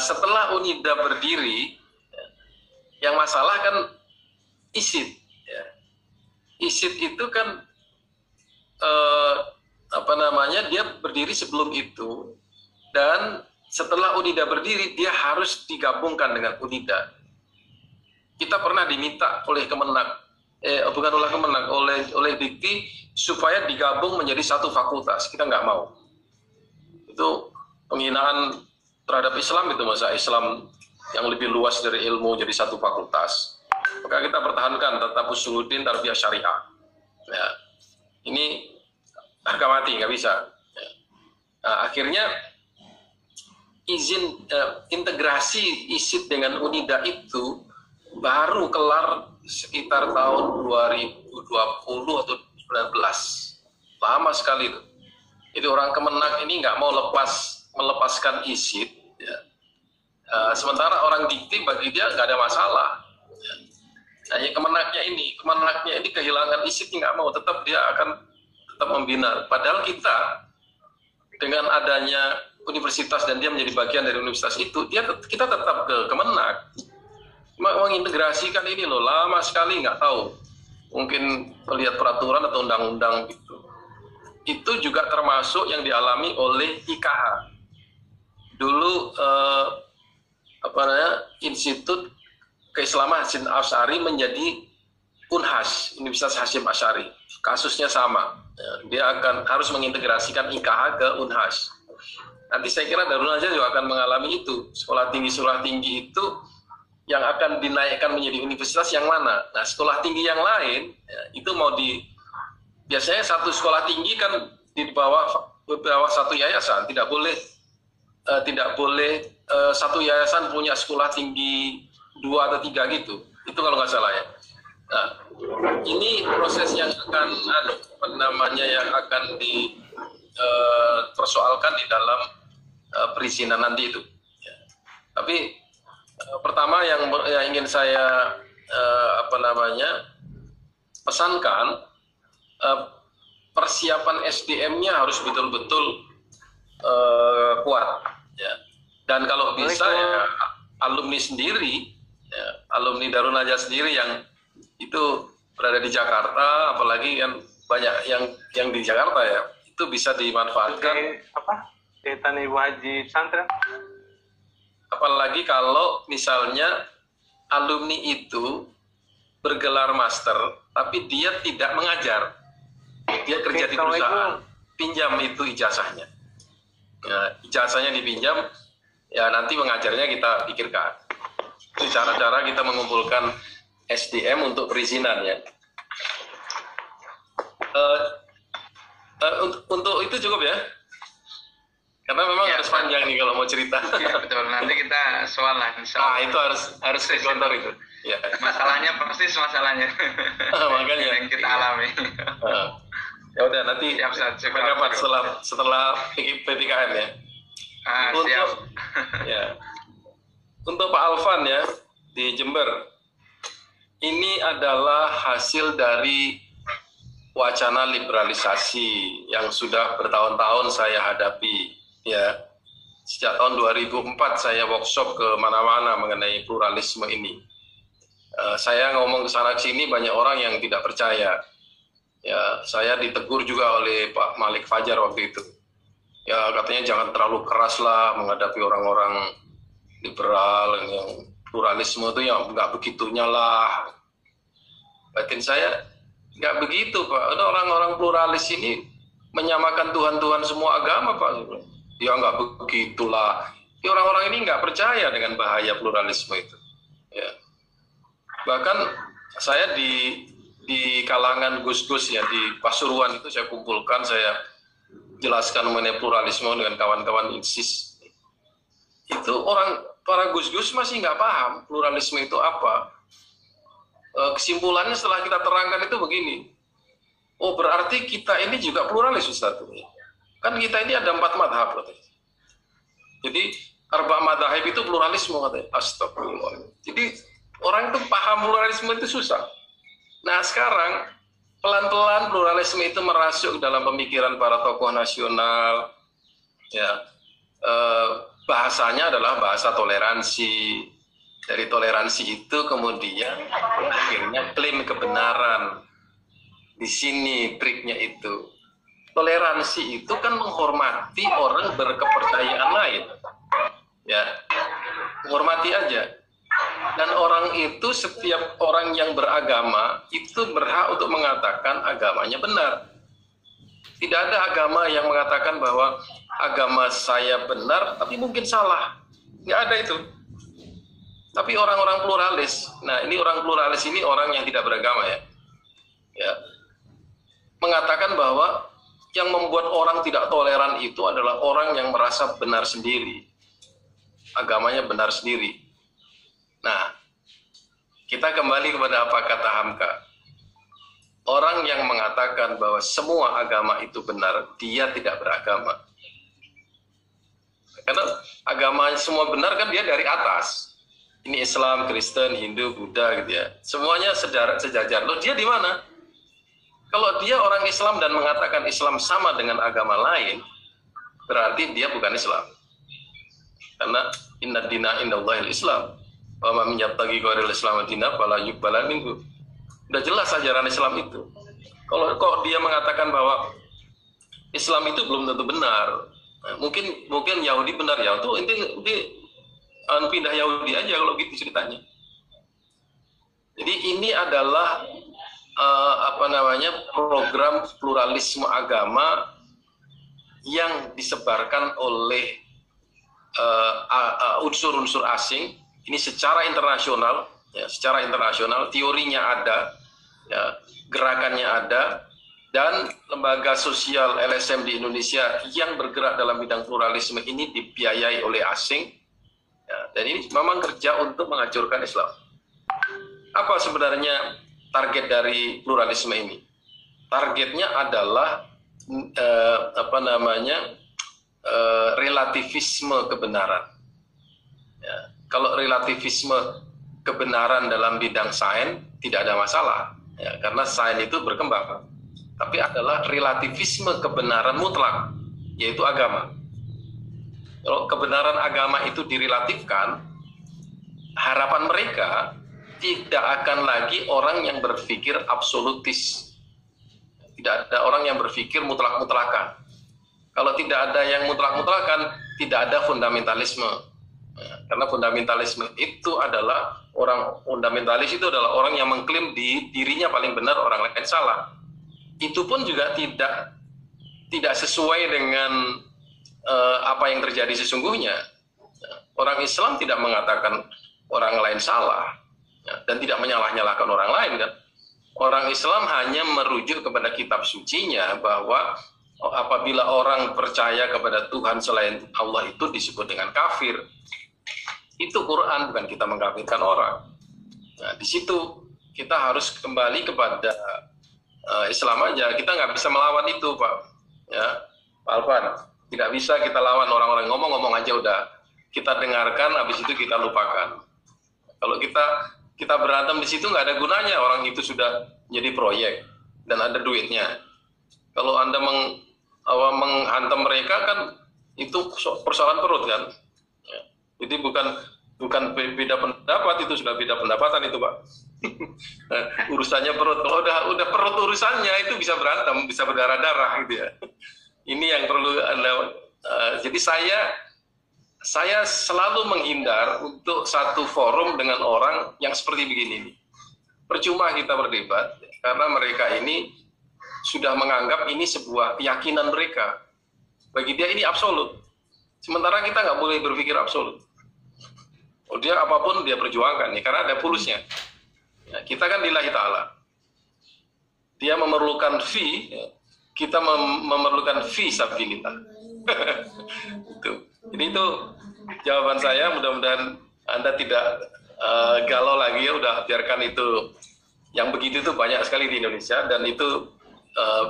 setelah UNIDA berdiri, yang masalah kan ISID. Ya. ISID itu kan dia berdiri sebelum itu, dan setelah UNIDA berdiri dia harus digabungkan dengan UNIDA. Kita pernah diminta oleh oleh Dikti supaya digabung menjadi satu fakultas. Kita nggak mau. Itu penghinaan terhadap Islam itu, masa Islam yang lebih luas dari ilmu jadi satu fakultas. Maka kita pertahankan tetap usuluddin tarbiyah syariah. Ya. Ini harga mati, nggak bisa. Ya. Nah, akhirnya izin integrasi ISID dengan UNIDA itu baru kelar sekitar tahun 2020 atau 2019. Lama sekali itu. Jadi orang Kemenak ini nggak mau melepaskan ISID. Ya. Sementara orang Dikti bagi dia nggak ada masalah. Ya. Hanya Kemenaknya ini kehilangan ISID nggak mau, tetap dia akan tetap membina. Padahal kita dengan adanya universitas dan dia menjadi bagian dari universitas itu, kita tetap ke Kemenak. Mengintegrasikan ini loh, lama sekali nggak tahu. Mungkin melihat peraturan atau undang-undang gitu. itu juga termasuk yang dialami oleh IKH. Dulu Institut Keislaman Hasyim Asy'ari menjadi Unhas, Universitas Hasyim Asy'ari. Kasusnya sama. Dia harus mengintegrasikan IKH ke Unhas. Nanti saya kira Darul Najah juga akan mengalami itu. Sekolah tinggi itu yang akan dinaikkan menjadi universitas yang mana? Nah, sekolah tinggi yang lain itu biasanya satu sekolah tinggi kan di bawah satu yayasan, tidak boleh satu yayasan punya sekolah tinggi 2 atau 3 gitu. Itu kalau nggak salah ya. Nah, ini proses yang akan dipersoalkan di dalam perizinan nanti itu. Ya. Tapi pertama yang ingin saya pesankan, persiapan SDM-nya harus betul-betul kuat. Ya. Dan kalau bisa ya alumni sendiri, ya, alumni Darul Najah sendiri yang itu berada di Jakarta, apalagi kan banyak yang di Jakarta ya, itu bisa dimanfaatkan. Kegiatan Ibu Haji Pesantren. Apalagi kalau misalnya alumni itu bergelar master, tapi dia tidak mengajar, dia kerja di perusahaan, pinjam itu ijazahnya. Ya, ijazahnya dipinjam, ya nanti mengajarnya kita pikirkan. Itu cara-cara kita mengumpulkan SDM untuk perizinan ya. Untuk itu cukup ya. Karena memang harus panjang nih kalau mau cerita. Ya, betul. Nanti kita soal lah. Nah, itu harus di kantor itu. Ya. Masalahnya persis masalahnya. Makanya yang kita alami. Ya udah nanti kapan setelah PPKM ya. Siap. Ya. Untuk Pak Alvan ya di Jember. Ini adalah hasil dari wacana liberalisasi yang sudah bertahun-tahun saya hadapi. Ya, sejak tahun 2004 saya workshop ke mana-mana mengenai pluralisme ini. Saya ngomong ke sana sini banyak orang yang tidak percaya. Ya, saya ditegur juga oleh Pak Malik Fajar waktu itu. Ya, katanya jangan terlalu keras lah menghadapi orang-orang liberal yang pluralisme itu ya nggak begitunya lah. Batin saya nggak begitu Pak. Orang-orang pluralis ini menyamakan Tuhan-Tuhan semua agama Pak. Ya nggak begitulah. Ya, orang-orang ini nggak percaya dengan bahaya pluralisme itu. Ya. Bahkan saya di kalangan Gus-Gus ya di Pasuruan itu saya kumpulkan, saya jelaskan mengenai pluralisme dengan kawan-kawan INSIS. Itu para Gus-Gus masih nggak paham pluralisme itu apa. Kesimpulannya setelah kita terangkan itu begini. Oh berarti kita ini juga pluralis Ustaz. Kan kita ini ada 4 madhab katanya. Jadi 4 madhab itu pluralisme katanya. Astagfirullah. Jadi orang itu paham pluralisme itu susah. Nah sekarang pelan-pelan pluralisme itu merasuk dalam pemikiran para tokoh nasional. Ya, bahasanya adalah bahasa toleransi. Dari toleransi itu kemudian akhirnya klaim kebenaran. Di sini triknya itu. Toleransi itu kan menghormati orang berkepercayaan lain. Ya. Menghormati aja. Dan orang itu, setiap orang yang beragama itu berhak untuk mengatakan agamanya benar. Tidak ada agama yang mengatakan bahwa agama saya benar tapi mungkin salah. Nggak ada itu. Tapi orang-orang pluralis, nah ini orang pluralis ini orang yang tidak beragama ya. Ya. Mengatakan bahwa yang membuat orang tidak toleran itu adalah orang yang merasa benar sendiri. Agamanya benar sendiri. Nah, kita kembali kepada apa kata Hamka. Orang yang mengatakan bahwa semua agama itu benar, dia tidak beragama. Karena agama semua benar kan dia dari atas. Ini Islam, Kristen, Hindu, Buddha gitu ya. Semuanya sejajar. Loh dia di mana? Kalau dia orang Islam dan mengatakan Islam sama dengan agama lain, berarti dia bukan Islam. Karena inna dina indallahil Islam. Wa ma yabtaghi ghairil Islam dina fala yuqbala minhu. Udah jelas ajaran Islam itu. Kalau kok dia mengatakan bahwa Islam itu belum tentu benar. Nah, mungkin Yahudi benar ya. Itu pindah Yahudi aja kalau gitu ceritanya. Jadi ini adalah program pluralisme agama yang disebarkan oleh unsur-unsur asing. Ini secara internasional, ya, secara internasional teorinya ada, ya, gerakannya ada, dan lembaga sosial LSM di Indonesia yang bergerak dalam bidang pluralisme ini dibiayai oleh asing, ya, dan ini memang kerja untuk menghancurkan Islam. Apa sebenarnya target dari pluralisme ini? Targetnya adalah relativisme kebenaran. Ya, kalau relativisme kebenaran dalam bidang sains tidak ada masalah, ya, karena sains itu berkembang. Tapi adalah relativisme kebenaran mutlak, yaitu agama. Kalau kebenaran agama itu direlatifkan, harapan mereka tidak akan lagi orang yang berpikir absolutis. Tidak ada orang yang berpikir mutlak-mutlakan. Kalau tidak ada yang mutlak-mutlakan, tidak ada fundamentalisme. Ya, karena fundamentalisme itu adalah orang yang mengklaim dirinya paling benar, orang lain salah. Itu pun juga tidak sesuai dengan apa yang terjadi sesungguhnya. Orang Islam tidak mengatakan orang lain salah, ya, dan tidak menyalah-nyalahkan orang lain, kan? Orang Islam hanya merujuk kepada kitab sucinya, bahwa apabila orang percaya kepada Tuhan selain Allah itu disebut dengan kafir. Itu Quran, bukan kita mengkafirkan orang. Nah, di situ kita harus kembali kepada Islam aja. Kita nggak bisa melawan itu, Pak. Ya, Pak Alvan, tidak bisa kita lawan orang-orang ngomong aja udah. Kita dengarkan, habis itu kita lupakan. Kalau kita berantem di situ nggak ada gunanya. Orang itu sudah jadi proyek dan ada duitnya. Kalau Anda menghantam mereka, kan itu persoalan perut, kan? Ya. Jadi bukan beda pendapat, itu sudah beda pendapatan itu, Pak. Nah, urusannya perut. Kalau udah perut urusannya, itu bisa berantem, bisa berdarah-darah gitu ya. Ini yang perlu Anda. Jadi saya selalu menghindar untuk satu forum dengan orang yang seperti begini nih. Percuma kita berdebat, karena mereka ini sudah menganggap ini sebuah keyakinan mereka. Bagi dia ini absolut. Sementara kita nggak boleh berpikir absolut. Dia apapun dia perjuangkan nih, karena ada pulusnya. Ya, kita kan lillahi ta'ala. Dia memerlukan fee, ya, kita memerlukan fee sabilillah. Itu. Jadi itu jawaban saya. Mudah-mudahan Anda tidak galau lagi, ya. Udah biarkan itu. Yang begitu itu banyak sekali di Indonesia, dan itu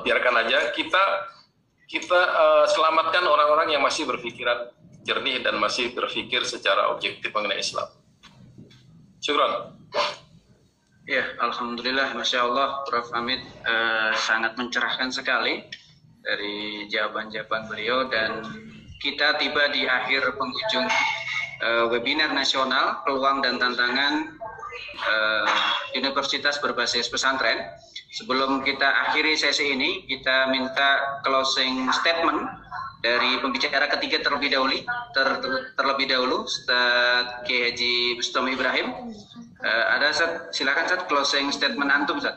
biarkan aja. Kita selamatkan orang-orang yang masih berpikiran jernih dan masih berpikir secara objektif mengenai Islam. Syukran. Ya, alhamdulillah, masya Allah, Prof. Hamid sangat mencerahkan sekali dari jawaban-jawaban beliau, dan kita tiba di akhir penghujung webinar nasional peluang dan tantangan Universitas berbasis pesantren. Sebelum kita akhiri sesi ini, kita minta closing statement dari pembicara ketiga terlebih dahulu, Ustaz Kiai Haji Bustami Ibrahim. Ada Ustaz, silakan Ustaz, closing statement antum Ustaz.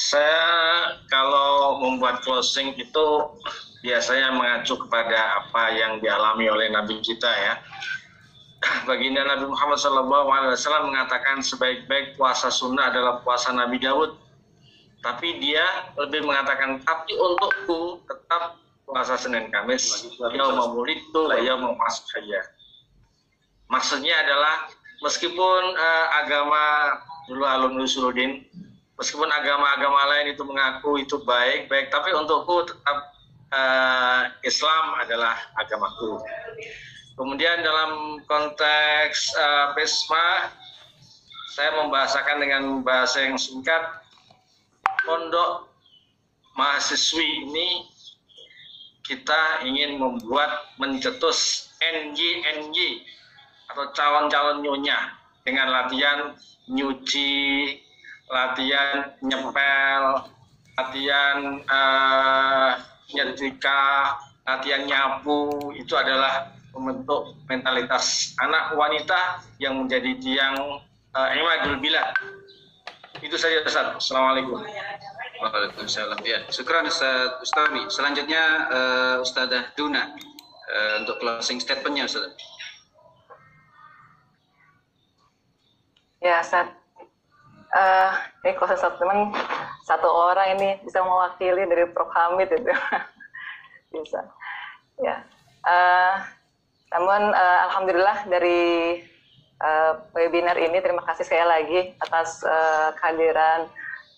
Saya kalau membuat closing itu biasanya mengacu kepada apa yang dialami oleh Nabi kita, ya. Baginda Nabi Muhammad SAW mengatakan sebaik-baik puasa sunnah adalah puasa Nabi Daud. Tapi dia lebih mengatakan, tapi untukku tetap puasa Senin Kamis, yaumul wulidtu wa yaumul maskhaya. Maksudnya adalah meskipun agama dulu alun usuluddin, meskipun agama-agama lain itu mengaku itu baik, tapi untukku tetap Islam adalah agamaku. Kemudian dalam konteks PESMA, saya membahasakan dengan bahasa yang singkat. Pondok mahasiswi ini kita ingin mencetus NG atau calon-calon nyonya dengan latihan nyuci, latihan nyepel, latihan nyetrika, latihan nyapu, itu adalah membentuk mentalitas anak wanita yang menjadi tiang imadul bilad. Itu saja Ustaz. Assalamualaikum. Waalaikumsalam. Ya, syukran Ustaz Bustami. Selanjutnya Ustazah Duna untuk closing statement-nya Ustaz. Ya, Ustaz. Ini closing statement satu orang ini bisa mewakili dari Prof. Hamid itu. Bisa. Ya. Namun alhamdulillah dari webinar ini terima kasih sekali lagi atas kehadiran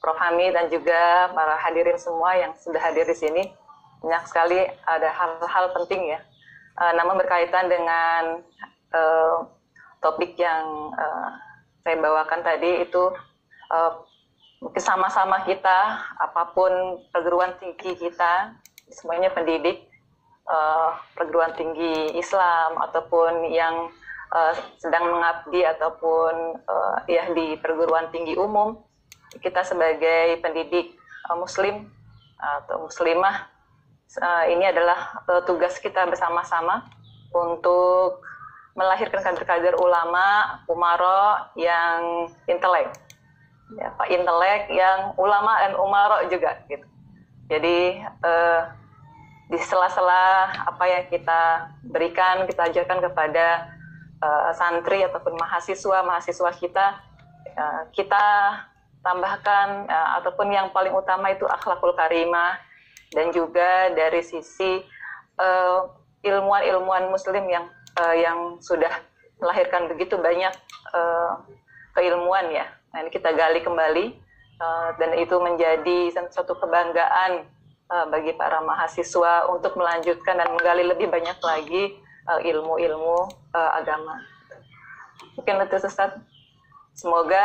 Prof. Hamid dan juga para hadirin semua yang sudah hadir di sini. Banyak sekali ada hal-hal penting ya. Namun berkaitan dengan topik yang saya bawakan tadi itu mungkin sama-sama kita, apapun perguruan tinggi kita, semuanya pendidik, perguruan tinggi Islam ataupun yang sedang mengabdi ataupun ya di perguruan tinggi umum, kita sebagai pendidik muslim atau muslimah, ini adalah tugas kita bersama-sama untuk melahirkan kader-kader ulama, umaro yang intelek, ya, intelek yang ulama dan umaro juga gitu. Jadi di sela-sela apa yang kita berikan, kita ajarkan kepada santri ataupun mahasiswa kita, kita tambahkan ataupun yang paling utama itu akhlakul karimah, dan juga dari sisi ilmuwan-ilmuwan muslim yang sudah melahirkan begitu banyak keilmuan ya. Nah, ini kita gali kembali dan itu menjadi suatu kebanggaan bagi para mahasiswa untuk melanjutkan dan menggali lebih banyak lagi ilmu-ilmu agama. Mungkin itu Ustaz. Semoga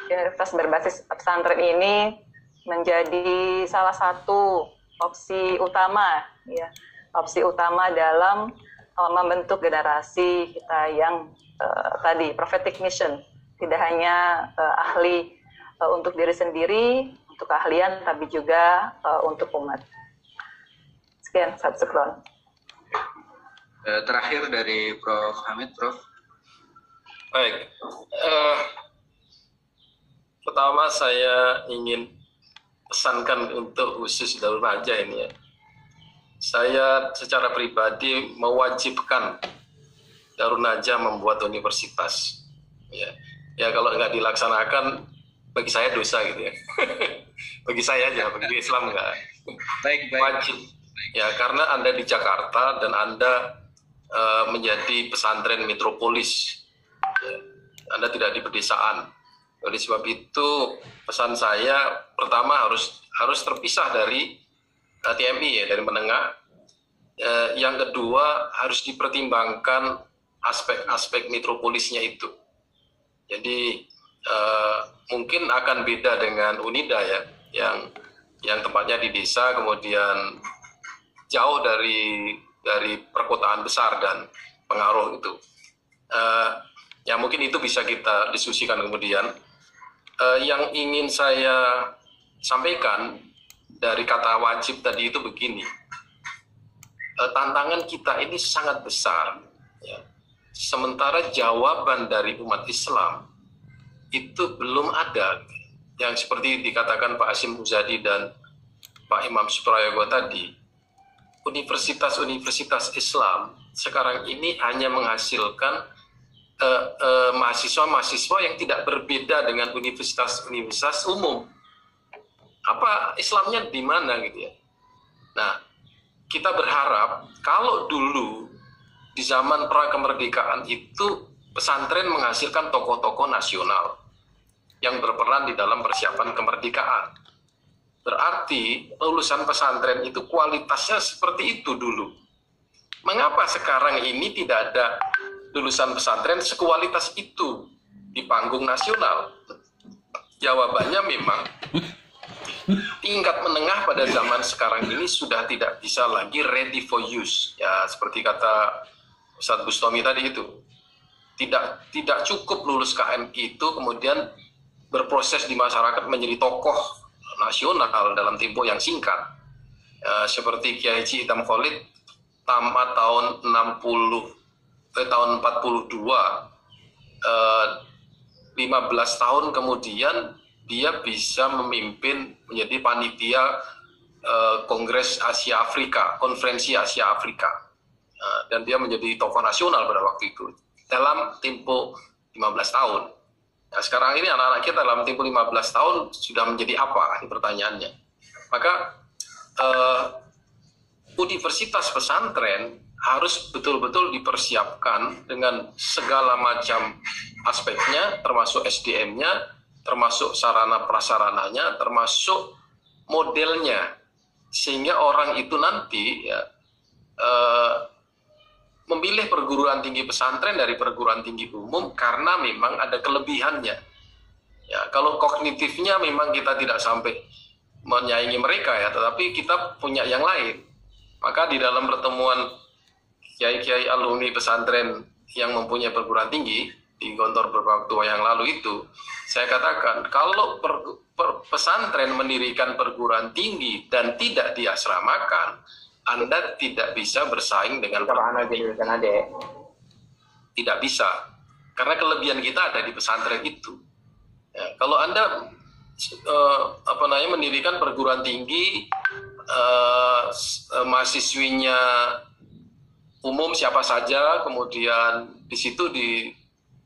universitas berbasis pesantren ini menjadi salah satu opsi utama ya, opsi utama dalam membentuk generasi kita yang tadi prophetic mission, tidak hanya ahli untuk diri sendiri, untuk keahlian, tapi juga untuk umat. Sekian, syukron. Terakhir dari Prof. Hamid, Prof. Baik. Pertama saya ingin pesankan untuk khusus Darul Najah ini ya. Saya secara pribadi mewajibkan Darul Najah membuat universitas. Ya kalau nggak dilaksanakan bagi saya dosa gitu ya. Bagi saya aja, bagi Islam nggak. Baik. Wajib. Ya karena Anda di Jakarta dan Anda menjadi pesantren metropolis. Ya, Anda tidak di pedesaan. Oleh sebab itu pesan saya pertama harus terpisah dari TMI ya, dari menengah. Yang kedua harus dipertimbangkan aspek-aspek metropolisnya itu. Jadi mungkin akan beda dengan Unida ya, yang tempatnya di desa kemudian jauh dari perkotaan besar dan pengaruh itu. Ya mungkin itu bisa kita diskusikan kemudian. Yang ingin saya sampaikan dari kata wajib tadi itu begini, tantangan kita ini sangat besar ya. Sementara jawaban dari umat Islam itu belum ada, yang seperti dikatakan Pak Hasyim Muzadi dan Pak Imam Suprayogo tadi. Universitas-universitas Islam sekarang ini hanya menghasilkan mahasiswa-mahasiswa yang tidak berbeda dengan universitas-universitas umum. Apa Islamnya di mana gitu ya? Nah, kita berharap kalau dulu di zaman pra kemerdekaan itu pesantren menghasilkan tokoh-tokoh nasional yang berperan di dalam persiapan kemerdekaan. Berarti lulusan pesantren itu kualitasnya seperti itu dulu. Mengapa sekarang ini tidak ada lulusan pesantren sekualitas itu di panggung nasional? Jawabannya memang tingkat menengah pada zaman sekarang ini sudah tidak bisa lagi ready for use. Ya seperti kata Ustadz Bustami tadi itu. Tidak cukup lulus KMI itu kemudian berproses di masyarakat menjadi tokoh nasional dalam tempo yang singkat. Seperti Kiai Haji Itam Khalid tamat tahun 42, 15 tahun kemudian dia bisa memimpin menjadi panitia Kongres Asia Afrika, Konferensi Asia Afrika, dan dia menjadi tokoh nasional pada waktu itu dalam tempo 15 tahun. Nah, sekarang ini anak-anak kita dalam tempo 15 tahun sudah menjadi apa? Ini pertanyaannya. Maka universitas pesantren harus betul-betul dipersiapkan dengan segala macam aspeknya, termasuk SDM-nya, termasuk sarana prasarananya, termasuk modelnya, sehingga orang itu nanti ya, memilih perguruan tinggi pesantren dari perguruan tinggi umum karena memang ada kelebihannya. Ya, kalau kognitifnya memang kita tidak sampai menyaingi mereka ya, tetapi kita punya yang lain. Maka di dalam pertemuan kiai-kiai alumni pesantren yang mempunyai perguruan tinggi di Gontor beberapa waktu yang lalu itu, saya katakan kalau pesantren mendirikan perguruan tinggi dan tidak diasramakan, Anda tidak bisa bersaing dengan tidak bisa, karena kelebihan kita ada di pesantren itu. Ya, kalau Anda mendirikan perguruan tinggi, mahasiswinya umum siapa saja, kemudian di situ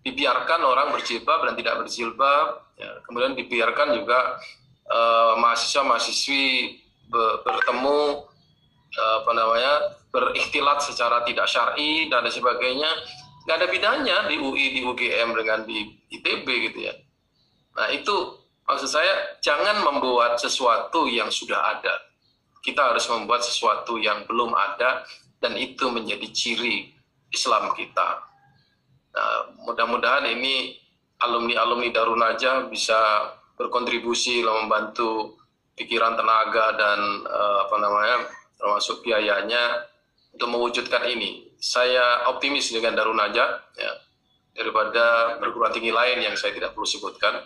dibiarkan orang berjilbab dan tidak berjilbab, ya, kemudian dibiarkan juga mahasiswa-mahasiswi bertemu berikhtilat secara tidak syar'i dan sebagainya. Nggak ada bedanya di UI, di UGM dengan di ITB gitu ya. Nah itu maksud saya, jangan membuat sesuatu yang sudah ada. Kita harus membuat sesuatu yang belum ada, dan itu menjadi ciri Islam kita. Nah, mudah-mudahan ini alumni-alumni Darun Najah bisa berkontribusi membantu pikiran, tenaga, dan termasuk biayanya untuk mewujudkan ini. Saya optimis dengan Darun Najah ya, daripada perguruan tinggi lain yang saya tidak perlu sebutkan.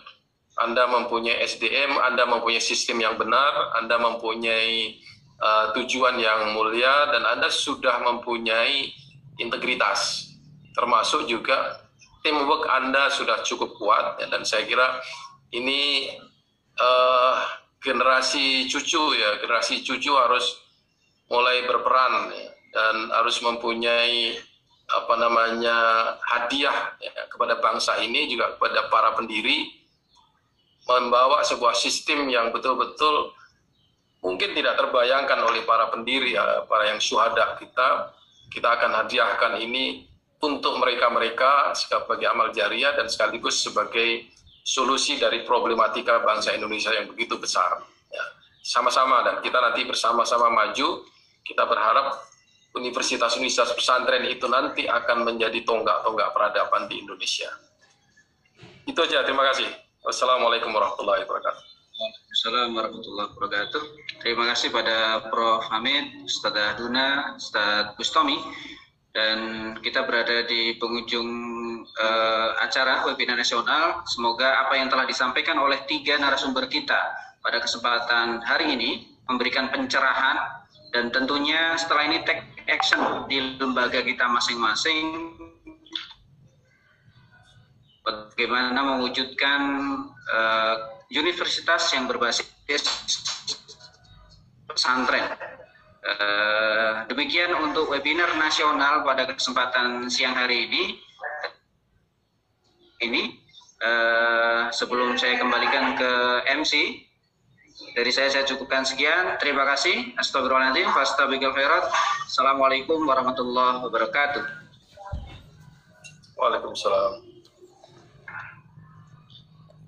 Anda mempunyai SDM, Anda mempunyai sistem yang benar, Anda mempunyai tujuan yang mulia, dan Anda sudah mempunyai integritas, termasuk juga teamwork Anda sudah cukup kuat ya, dan saya kira ini generasi cucu harus mulai berperan ya, dan harus mempunyai hadiah ya, kepada bangsa ini, juga kepada para pendiri, membawa sebuah sistem yang betul-betul mungkin tidak terbayangkan oleh para pendiri, ya, para yang syuhada kita akan hadiahkan ini untuk mereka-mereka sebagai amal jariah dan sekaligus sebagai solusi dari problematika bangsa Indonesia yang begitu besar. Ya, sama-sama, dan kita nanti bersama-sama maju. Kita berharap universitas-universitas pesantren itu nanti akan menjadi tonggak-tonggak peradaban di Indonesia. Itu aja, terima kasih. Wassalamualaikum warahmatullahi wabarakatuh. Assalamualaikum warahmatullahi wabarakatuh. Terima kasih pada Prof. Hamid, Ustadzah Duna, Ustadz Bustomi, dan kita berada di penghujung acara webinar nasional. Semoga apa yang telah disampaikan oleh 3 narasumber kita pada kesempatan hari ini memberikan pencerahan, dan tentunya setelah ini take action di lembaga kita masing-masing bagaimana mewujudkan universitas yang berbasis pesantren. Demikian untuk webinar nasional pada kesempatan siang hari ini. Sebelum saya kembalikan ke MC, dari saya cukupkan sekian. Terima kasih. Astagfirullahaladzim. Fastabiqul khairat. Assalamualaikum warahmatullahi wabarakatuh. Waalaikumsalam.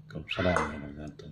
Waalaikumsalam warahmatullahi wabarakatuh.